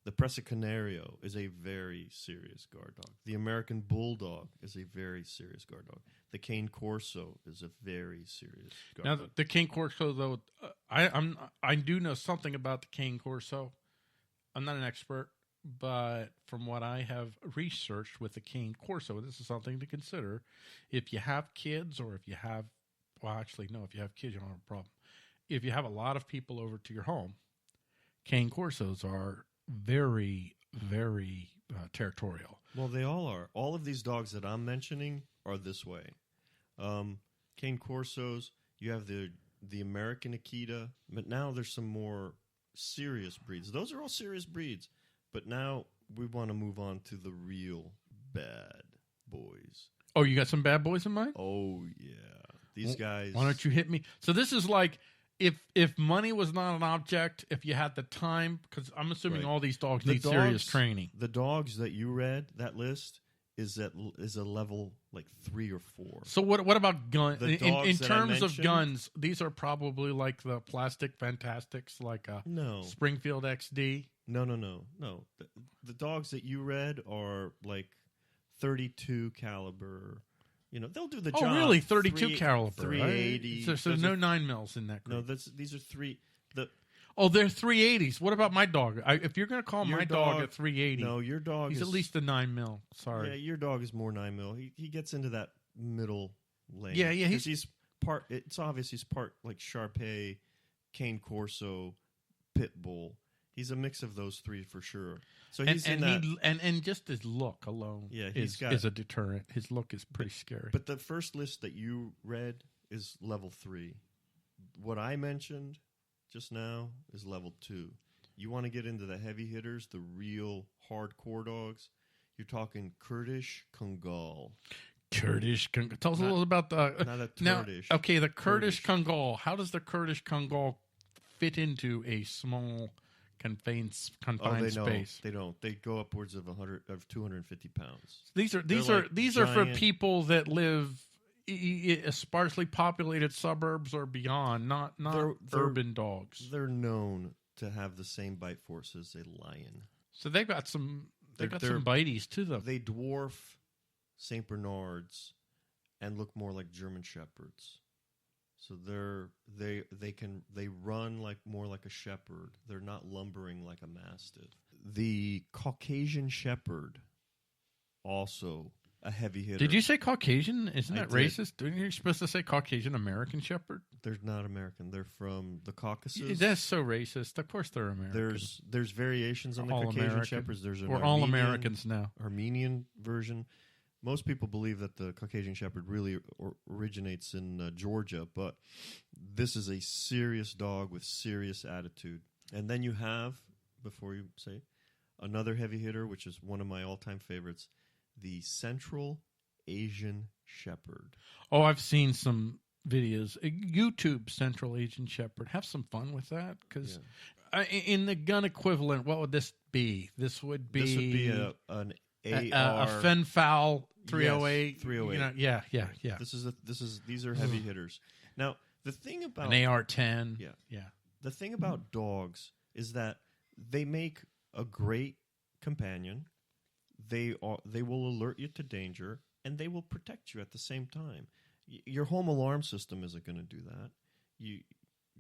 The Presa Canario is a very serious guard dog. The American Bulldog is a very serious guard dog. The Cane Corso is a very serious guard dog. The Cane Corso, though, I do know something about the Cane Corso. I'm not an expert, but from what I have researched with the Cane Corso, this is something to consider. If you have kids or if you have... Well, actually, no. If you have kids, you don't have a problem. If you have a lot of people over to your home, Cane Corsos are very, very territorial. Well, they all are. All of these dogs that I'm mentioning are this way. Cane Corsos, you have the American Akita, but now there's some more serious breeds. Those are all serious breeds, but now we want to move on to the real bad boys. Oh, you got some bad boys in mind? Oh, yeah. These guys. Why don't you hit me? So this is like if money was not an object, if you had the time, because I'm assuming all these dogs need serious training. The dogs that you read, that list, is a level like 3 or 4. So what about guns? In terms of mentioned, guns, these are probably like the plastic fantastics, like a Springfield XD. No. The dogs that you read are like 32 caliber. They'll do the job. Oh, really? 32 caliber. 380. Right? So there's no 9mm in that group. No, these are 3. They're 380s. What about my dog? If you're going to call my dog a 380, no, your dog he's is at least a 9mm. Sorry. Yeah, your dog is more 9mm. He gets into that middle lane. Yeah. He's part. It's obvious he's part like Shar-Pei Cane Corso, Pit Bull. He's a mix of those three for sure. So he's and just his look alone is a deterrent. His look is pretty scary. But the first list that you read is level 3. What I mentioned just now is level 2. You want to get into the heavy hitters, the real hardcore dogs. You're talking Kurdish Kangal. Kurdish Kangal. Tell us a little about the not a Kurdish. Now, okay, the Kurdish Kangal. How does the Kurdish Kangal fit into a small confined space? They don't. They go upwards of 250 pounds. These are for people that live sparsely populated suburbs or beyond, not urban dogs. They're known to have the same bite force as a lion. So they've got some. They've got some bites to them. They dwarf Saint Bernards and look more like German Shepherds. So they run more like a shepherd. They're not lumbering like a mastiff. The Caucasian Shepherd, also a heavy hitter. Did you say Caucasian? Isn't that racist? Aren't you supposed to say Caucasian American Shepherd? They're not American. They're from the Caucasus. That's so racist. Of course they're American. There's variations on the Caucasian Shepherds. There's We're all Americans now. Armenian version. Most people believe that the Caucasian Shepherd really originates in Georgia, but this is a serious dog with serious attitude. And then you have, before you say, another heavy hitter, which is one of my all-time favorites, the Central Asian Shepherd. Oh, I've seen some videos. YouTube Central Asian Shepherd. Have some fun with that, because in the gun equivalent, what would this be? This would be an a Fenfowl 308. Yes, 308. Yeah. These are heavy hitters. Now, the thing about an AR-10. Yeah. The thing about dogs is that they make a great companion. They will alert you to danger, and they will protect you at the same time. Your home alarm system isn't going to do that.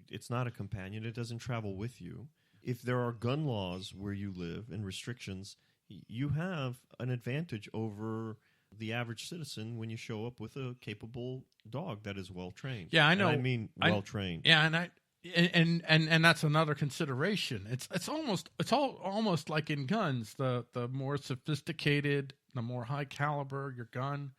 It's not a companion. It doesn't travel with you. If there are gun laws where you live and restrictions, you have an advantage over the average citizen when you show up with a capable dog that is well trained. Yeah, I know. And I mean well trained. Yeah, and that's another consideration. It's almost like in guns. The more sophisticated, the more high caliber your gun,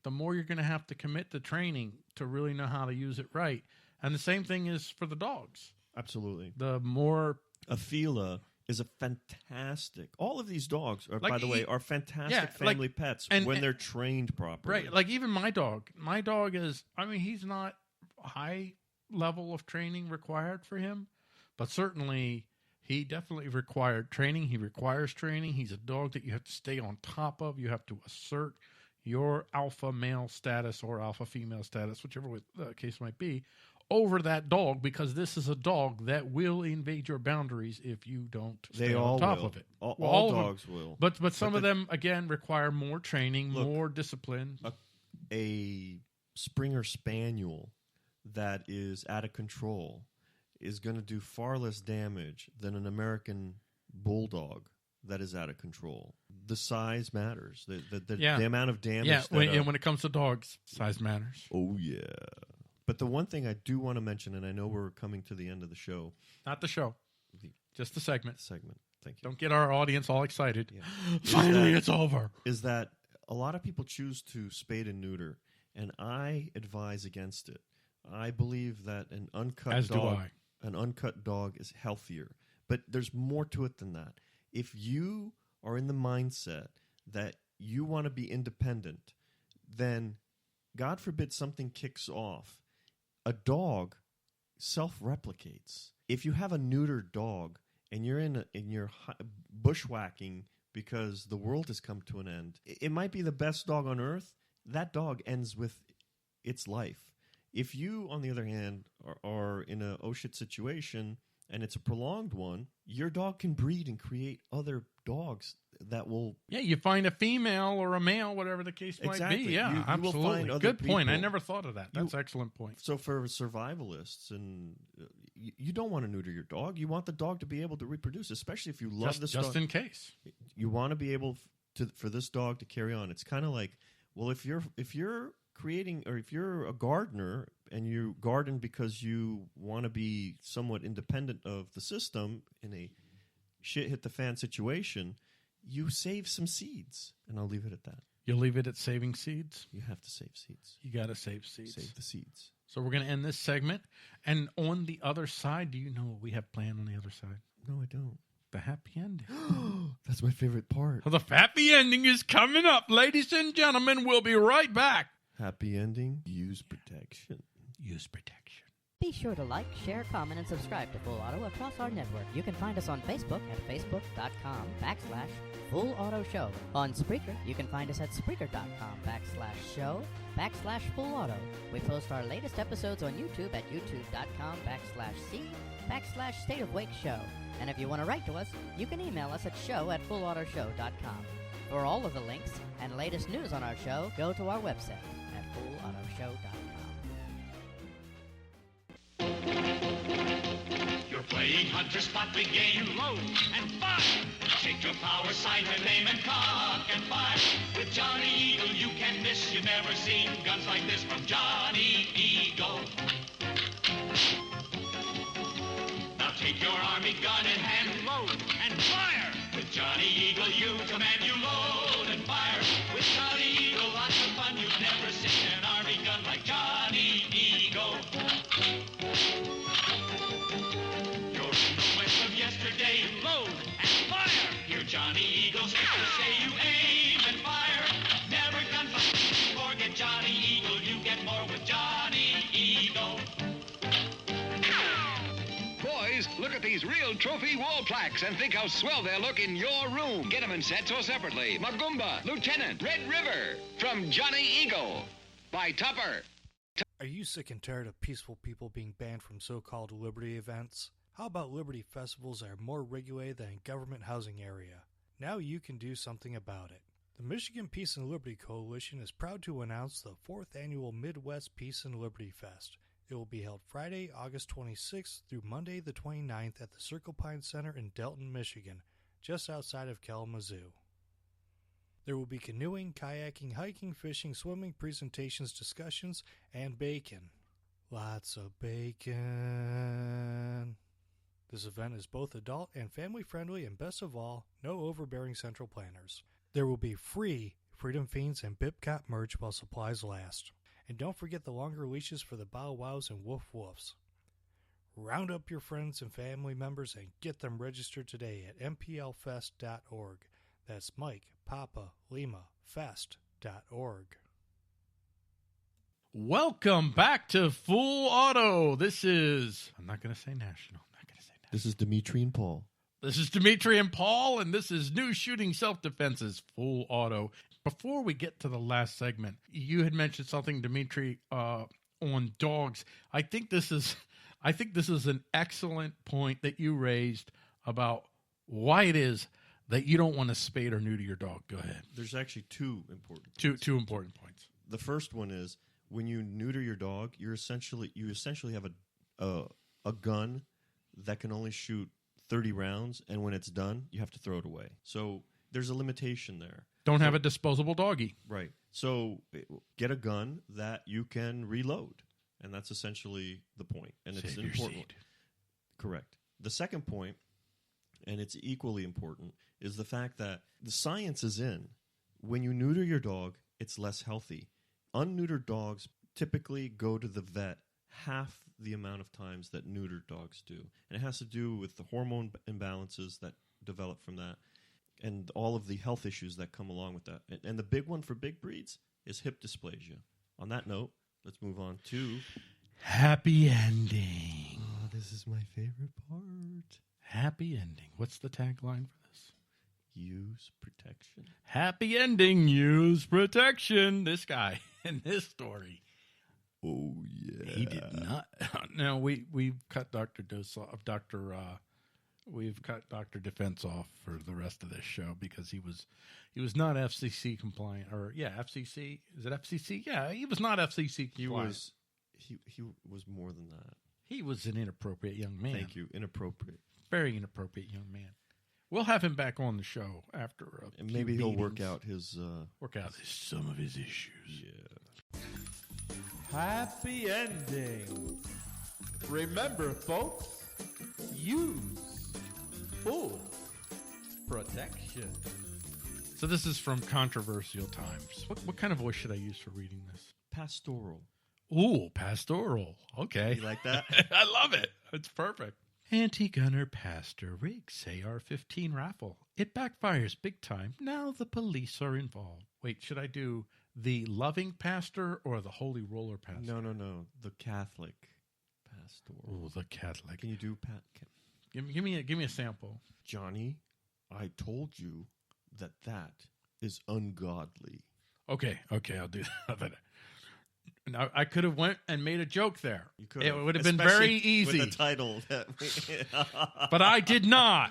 the more you're going to have to commit to training to really know how to use it right. And the same thing is for the dogs. Absolutely. The more Afila is a fantastic. All of these dogs, by the way, are fantastic family pets when they're trained properly. Right. Like even my dog. My dog is. I mean, he's not high level of training required for him, but certainly he definitely required training. He requires training. He's a dog that you have to stay on top of. You have to assert your alpha male status or alpha female status, whichever the case might be, over that dog, because this is a dog that will invade your boundaries if you don't stay on top of it. All dogs will. But some of them, again, require more training, more discipline. A Springer Spaniel that is out of control is going to do far less damage than an American Bulldog that is out of control. The size matters. The amount of damage. Yeah, when it comes to dogs, size matters. Oh, yeah. But the one thing I do want to mention, and I know we're coming to the end of the show. Not the show. Just the segment. Thank you. Don't get our audience all excited. Yeah. Finally, it's over. Is that a lot of people choose to spade and neuter, and I advise against it. I believe that an uncut dog is healthier. But there's more to it than that. If you are in the mindset that you want to be independent, then God forbid something kicks off. A dog self-replicates. If you have a neutered dog and you're bushwhacking because the world has come to an end, it might be the best dog on earth. That dog ends with its life. If you, on the other hand, are in a oh shit situation and it's a prolonged one, your dog can breed and create other dogs that will... Yeah, you find a female or a male, whatever the case might be. Yeah, you absolutely. Will find other Good point. people. I never thought of that. That's an excellent point. So for survivalists, and you don't want to neuter your dog. You want the dog to be able to reproduce, especially if you love this dog. Just in case. You want to be able for this dog to carry on. It's kind of like, well, if you're creating, or if you're a gardener and you garden because you want to be somewhat independent of the system in a shit hit the fan situation, you save some seeds. And I'll leave it at that. You'll leave it at saving seeds? You have to save seeds. You got to save seeds. Save the seeds. So we're going to end this segment. And on the other side, do you know what we have planned on the other side? No, I don't. The happy ending. That's my favorite part. The happy ending is coming up. Ladies and gentlemen, we'll be right back. Happy ending. Use protection. Use protection. Be sure to like, share, comment, and subscribe to Full Auto across our network. You can find us on Facebook at facebook.com/Full Auto Show. On Spreaker, you can find us at Spreaker.com/show/Full Auto. We post our latest episodes on YouTube at youtube.com/C/State of Wake Show. And if you want to write to us, you can email us at show@fullautoshow.com. For all of the links and latest news on our show, go to our website at fullautoshow.com. You're playing hunter, spot, big game, load and fire. Take your power, sight and aim and cock and fire. With Johnny Eagle you can miss. You've never seen guns like this from Johnny Eagle. Now take your army gun in hand, load and fire. With Johnny Eagle you command, you load and fire. With Johnny Eagle lots of fun. You've never seen an army gun like Johnny Eagle. Yesterday, load and fire. Hear Johnny Eagle's say you aim and fire. Never gunfight. Forget Johnny Eagle. You get more with Johnny Eagle. Boys, look at these real trophy wall plaques and think how swell they'll look in your room. Get them in sets or separately. Magumba, Lieutenant, Red River. From Johnny Eagle. By Tupper. Are you sick and tired of peaceful people being banned from so-called Liberty events? How about Liberty festivals that are more regulated than a government housing area? Now you can do something about it. The Michigan Peace and Liberty Coalition is proud to announce the 4th annual Midwest Peace and Liberty Fest. It will be held Friday, August 26th through Monday the 29th at the Circle Pine Center in Delton, Michigan, just outside of Kalamazoo. There will be canoeing, kayaking, hiking, fishing, swimming, presentations, discussions, and bacon. Lots of bacon. This event is both adult and family friendly, and best of all, no overbearing central planners. There will be free Freedom Fiends and Bip Cop merch while supplies last. And don't forget the longer leashes for the Bow Wows and Woof Woofs. Round up your friends and family members and get them registered today at mplfest.org. That's Mike, Papa, Lima, Fest.org. Welcome back to Full Auto. This is, I'm not going to say national. This is Dimitri and Paul. This is Dimitri and Paul, and this is New Shooting Self-Defense's Full Auto. Before we get to the last segment, you had mentioned something, Dimitri, on dogs. I think this is an excellent point that you raised about why it is that you don't want to spade or neuter your dog. Go ahead. There's actually two important points. The first one is when you neuter your dog, you essentially have a gun that can only shoot 30 rounds, and when it's done, you have to throw it away. So there's a limitation there. Don't have a disposable doggy. Right. So get a gun that you can reload, and that's essentially the point. And it's Save an your important seed. Correct. The second point, and it's equally important, is the fact that the science is in. When you neuter your dog, it's less healthy. Unneutered dogs typically go to the vet half the amount of times that neutered dogs do. And it has to do with the hormone imbalances that develop from that and all of the health issues that come along with that. And the big one for big breeds is hip dysplasia. On that note, let's move on to happy ending. Oh, this is my favorite part. Happy ending. What's the tagline for this? Use protection. Happy ending. Use protection. This guy in this story. Oh yeah, he did not. No, we've cut Dr. Dose off. We've cut Dr. Defense off for the rest of this show because he was not FCC compliant, or FCC. Is it FCC? Yeah, he was not FCC compliant. He was more than that. He was an inappropriate young man. Thank you, inappropriate. Very inappropriate young man. We'll have him back on the show after. And maybe he'll work out some of his issues. Yeah. Happy ending. Remember, folks, use full protection. So this is from Controversial Times. What kind of voice should I use for reading this? Pastoral. Ooh, pastoral. Okay. You like that? I love it. It's perfect. Anti-gunner pastor rigs AR-15 raffle. It backfires big time. Now the police are involved. Wait, should I do the loving pastor or the holy roller pastor? No. The Catholic pastoral. Oh, the Catholic. Can you do Give me a sample. Johnny, I told you that is ungodly. Okay, I'll do that. Now, I could have went and made a joke there. You could. It would have been very easy. With the title. But I did not.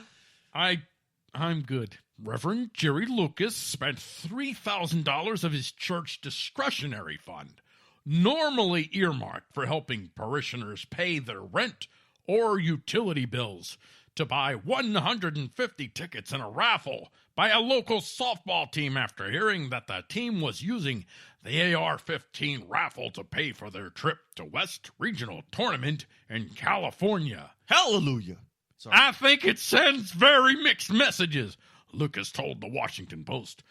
I'm good. Reverend Jerry Lucas spent $3,000 of his church discretionary fund, normally earmarked for helping parishioners pay their rent or utility bills, to buy 150 tickets in a raffle by a local softball team after hearing that the team was using the AR-15 raffle to pay for their trip to West Regional Tournament in California. Hallelujah. Sorry. I think it sends very mixed messages, Lucas told the Washington Post.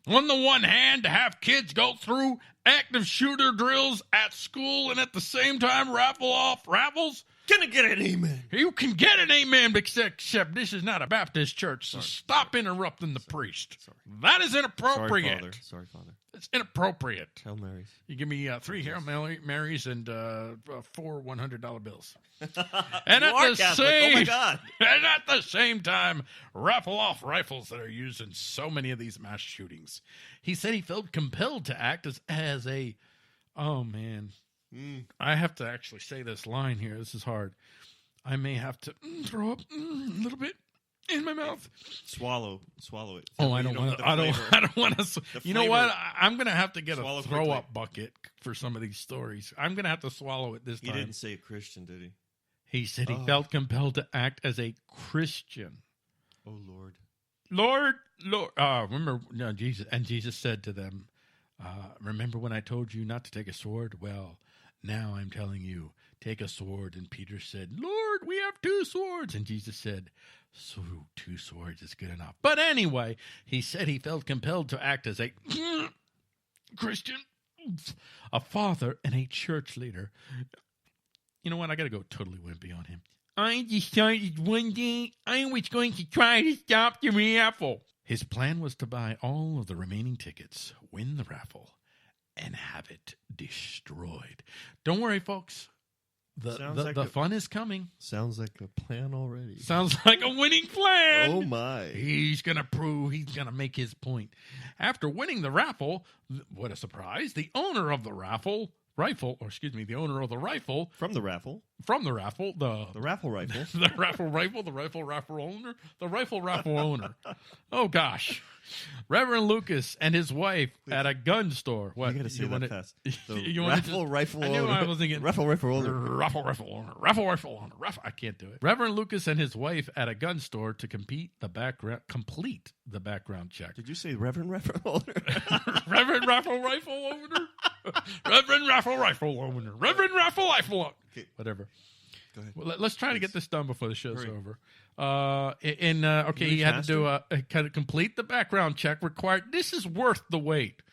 On the one hand, to have kids go through active shooter drills at school and at the same time raffle off raffles. Can I get an amen? You can get an amen, except this is not a Baptist church, so stop interrupting the priest. Sorry. That is inappropriate. Sorry, Father. It's inappropriate. Hail Marys. You give me 3 Hail Marys and 4 $100 bills. And at the same, oh my God. And at the same time, raffle off rifles that are used in so many of these mass shootings. He said he felt compelled to act as a, oh man. I have to actually say this line here. This is hard. I may have to throw up a little bit in my mouth. Swallow it. Oh, I don't want to. I don't want to. You know what? I'm going to have to get a throw up bucket for some of these stories. I'm going to have to swallow it this time. He didn't say Christian, did he? He said he felt compelled to act as a Christian. Oh Lord. Remember, no, Jesus said to them, remember when I told you not to take a sword? Well, now I'm telling you, take a sword. And Peter said, Lord, we have 2 swords. And Jesus said, so 2 swords is good enough. But anyway, he said he felt compelled to act as a Christian, a father, and a church leader. You know what? I got to go totally wimpy on him. I decided one day I was going to try to stop the raffle. His plan was to buy all of the remaining tickets, win the raffle, and have it destroyed. Don't worry, folks. The fun is coming. Sounds like a plan already. Sounds like a winning plan. Oh, my. He's going to make his point. After winning the raffle, what a surprise, the owner of the rifle, the owner of the rifle. From the raffle, the raffle rifle. The rifle owner. Oh, gosh. Reverend Lucas and his wife at a gun store. What? You got to say that fast. The rifle owner. I knew I wasn't getting rifle owner. Rifle owner. I can't do it. Reverend Lucas and his wife at a gun store to complete the background check. Did you say Reverend Rifle owner? Reverend Rifle owner? Reverend Rifle owner. Reverend Rifle owner. Okay. Whatever. Go ahead. Well, let's try to get this done before the show's Hurry. over. He had to do kind of complete the background check required. This is worth the wait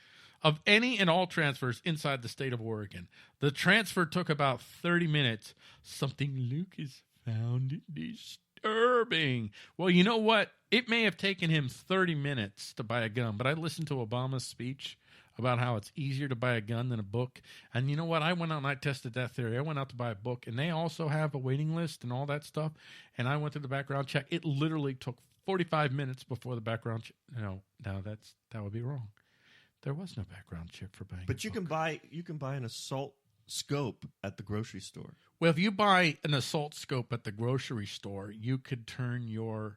of any and all transfers inside the state of Oregon. The transfer took about 30 minutes. Something Lucas found disturbing. Well, you know what? It may have taken him 30 minutes to buy a gun, but I listened to Obama's speech about how it's easier to buy a gun than a book. And you know what? I went out and I tested that theory. I went out to buy a book, and they also have a waiting list and all that stuff. And I went through the background check. It literally took 45 minutes before the background check. No, that would be wrong. There was no background check for buying. But you can buy an assault scope at the grocery store. Well, if you buy an assault scope at the grocery store, you could turn your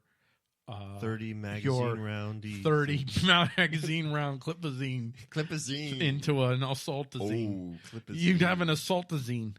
30 magazine round 30 magazine round clipazine into an assaultazine. Oh, clipazine. You'd have an assaultazine,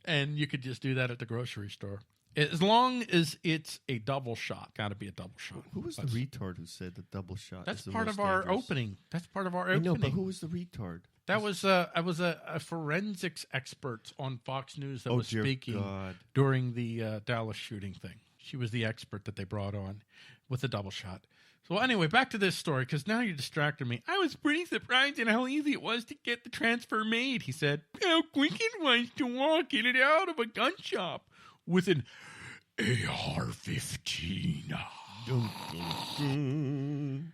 and you could just do that at the grocery store. As long as it's a double shot. Got to be a double shot. Who was the retard who said the double shot? That's is the part most of our dangerous? opening. That's part of our I opening. know, but who was the retard? That was I was a forensics expert on Fox News that was dear speaking God. during the Dallas shooting thing. She was the expert that they brought on with the double shot. So anyway, back to this story, because now you distracted me. I was pretty surprised at how easy it was to get the transfer made, he said. How quick it was to walk in and out of a gun shop with an AR-15.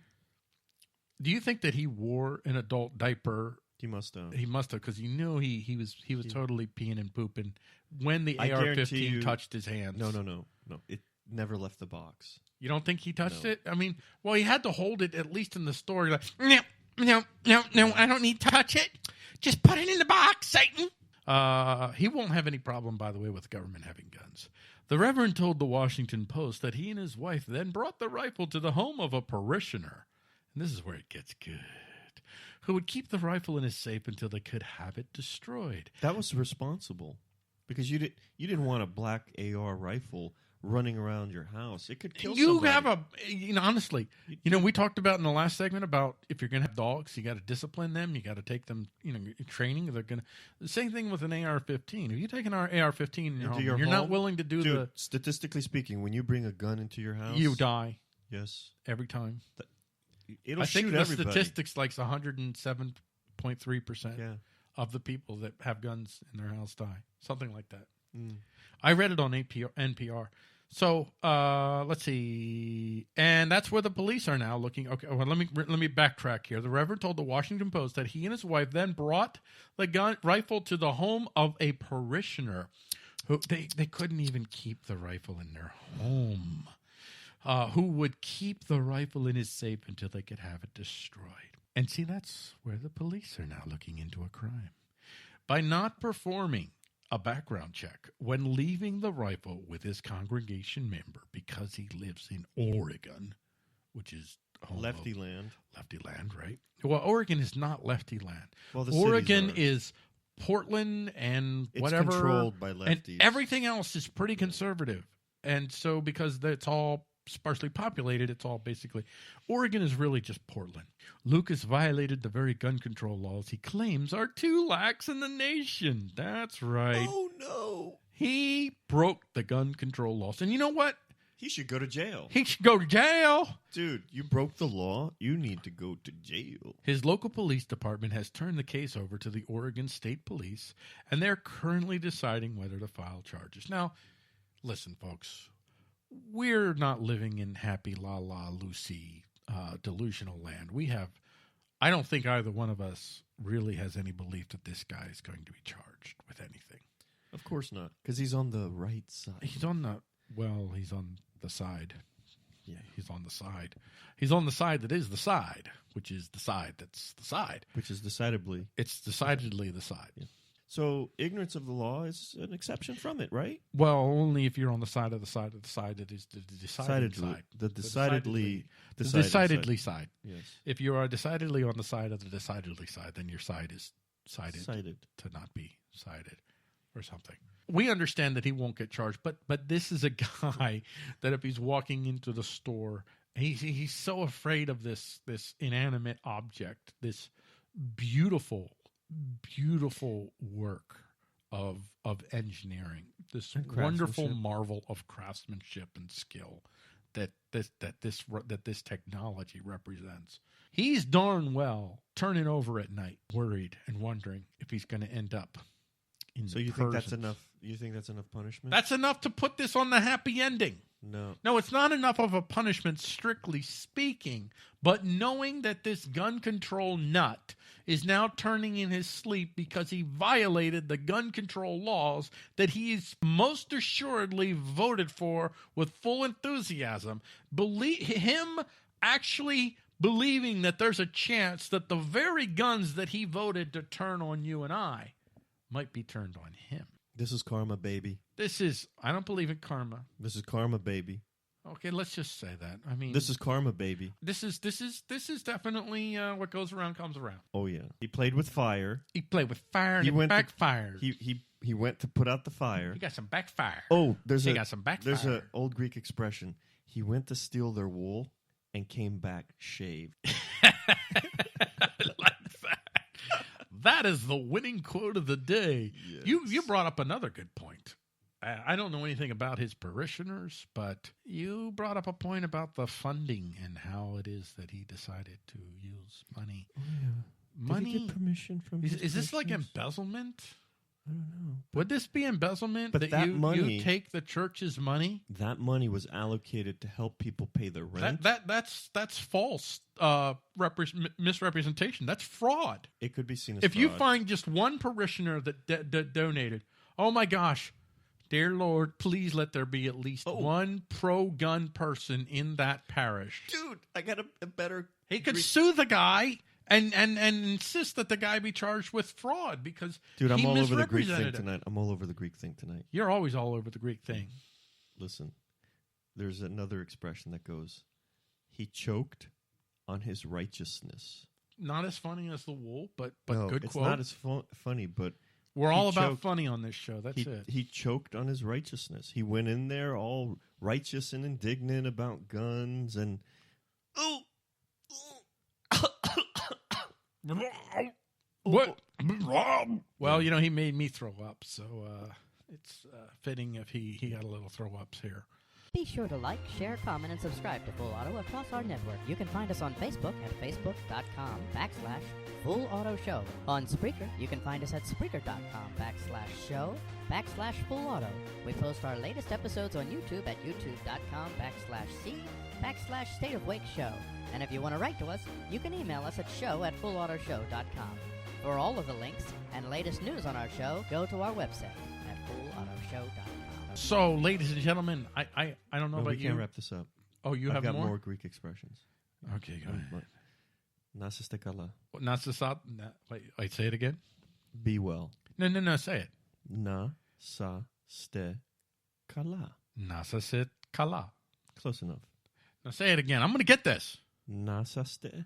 Do you think that he wore an adult diaper? He must have. He must have, because you knew he was totally peeing and pooping when the I guarantee AR-15 you- touched his hands. No. It never left the box. You don't think he touched No. it? I mean, well, he had to hold it at least in the store. Like, no, I don't need to touch it. Just put it in the box, Satan. He won't have any problem, by the way, with the government having guns. The Reverend told the Washington Post that he and his wife then brought the rifle to the home of a parishioner. And this is where it gets good. Who would keep the rifle in his safe until they could have it destroyed. That was responsible, because you didn't want a black AR rifle running around your house. It could kill You somebody. have honestly, we talked about in the last segment about if you're going to have dogs, you got to discipline them. You got to take them, training. They're going to, the same thing with an AR-15. If you take an AR-15 in your home, you're not willing to do Dude, statistically speaking, when you bring a gun into your house, you die. Yes. Every time. It'll I think shoot the everybody. statistics like 107.3% of the people that have guns in their house die. Something like that. Mm. I read it on NPR. So let's see, and that's where the police are now looking. Okay, well, let me backtrack here. The Reverend told the Washington Post that he and his wife then brought the rifle to the home of a parishioner who they couldn't even keep the rifle in their home. Who would keep the rifle in his safe until they could have it destroyed. And see, that's where the police are now looking into a crime. By not performing a background check when leaving the rifle with his congregation member because he lives in Oregon, which is Lefty land. Lefty land, right? Well, Oregon is not lefty land. Well, the Oregon cities are. is Portland and It's whatever. controlled by and lefties. everything else is pretty conservative. And so because it's all sparsely populated, it's all basically Oregon is really just Portland. Lucas violated the very gun control laws he claims are too lax in the nation. That's right. Oh no. He broke the gun control laws. And you know what? He should go to jail. He should go to jail. Dude, you broke the law. You need to go to jail. His local police department has turned the case over to the Oregon State Police, and they're currently deciding whether to file charges. Now, listen, folks. We're not living in happy la-la-Lucy delusional land. I don't think either one of us really has any belief that this guy is going to be charged with anything. Of course not, because he's on the right side. He's on the side. Yeah, he's on the side. He's on the side that is the side, which is the side that's the side. Which is decidedly. It's decidedly the side. Yeah. So ignorance of the law is an exception from it, right? Well, only if you're on the side of the side that is the decided side. The decidedly side. Yes. If you are decidedly on the side of the decidedly side, then your side is sided to not be sided or something. We understand that he won't get charged, but this is a guy that if he's walking into the store, he's so afraid of this inanimate object, this beautiful work of engineering, this wonderful marvel of craftsmanship and skill that this technology represents. He's darn well turning over at night, worried and wondering if he's going to end up in So you think that's enough? You think that's enough punishment? That's enough to put this on the happy ending. No, it's not enough of a punishment, strictly speaking, but knowing that this gun control nut is now turning in his sleep because he violated the gun control laws that he's most assuredly voted for with full enthusiasm, him actually believing that there's a chance that the very guns that he voted to turn on you and I might be turned on him. This is karma, baby. I don't believe in karma. This is karma, baby. Okay, let's just say that. I mean, this is karma, baby. This is definitely what goes around comes around. Oh yeah, he played with fire. He played with fire and it backfired. He he went to put out the fire. He got some backfire. Oh, He got some backfire. There's an old Greek expression. He went to steal their wool and came back shaved. I like that. That is the winning quote of the day. Yes. You brought up another good point. I don't know anything about his parishioners, but you brought up a point about the funding and how it is that he decided to use money. Oh, yeah. Did he get permission from Is this like embezzlement? I don't know. Would this be embezzlement But that money, you take the church's money? That money was allocated to help people pay their rent. That's false misrepresentation. That's fraud. It could be seen as if fraud. you find just one parishioner that donated, oh my gosh, dear Lord, please let there be at least one pro-gun person in that parish. Dude, I got a better... He could sue the guy and insist that the guy be charged with fraud because Dude, I'm he all over the Greek thing misrepresented him. tonight. I'm all over the Greek thing tonight. You're always all over the Greek thing. Listen, there's another expression that goes, he choked on his righteousness. Not as funny as the wool, but No, good it's quote. not as funny, but... We're all about choked. funny on this show. That's it. He choked on his righteousness. He went in there all righteous and indignant about guns and... What? Well, he made me throw up, so it's fitting if he got a little throw ups here. Be sure to like, share, comment, and subscribe to Full Auto across our network. You can find us on Facebook at facebook.com/Full Auto Show. On Spreaker, you can find us at Spreaker.com/show/Full Auto. We post our latest episodes on YouTube at youtube.com/C/State of Wake Show. And if you want to write to us, you can email us at show@fullautoshow.com. For all of the links and latest news on our show, go to our website at fullautoshow.com. So, ladies and gentlemen, I don't know about we you. can't wrap this up. Oh, you I've have got more? more Greek expressions. Okay, go ahead. Nasistekala. Wait, say it again. Be well. No, say it. Nasastekala. Nasastekala. Close enough. Now say it again. I'm going to get this. Nasastekala.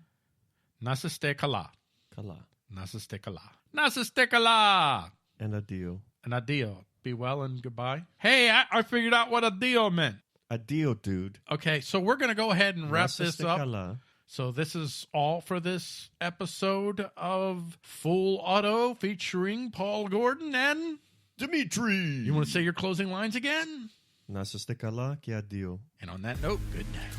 Nasastekala. And adio. And adio. Be well and goodbye. Hey, I figured out what adio meant. Adio, dude. Okay, so we're going to go ahead and wrap this up. Nasastekala. So this is all for this episode of Full Auto featuring Paul Gordon and Dimitri. You want to say your closing lines again? Nasastekala ki adio. And on that note, good night.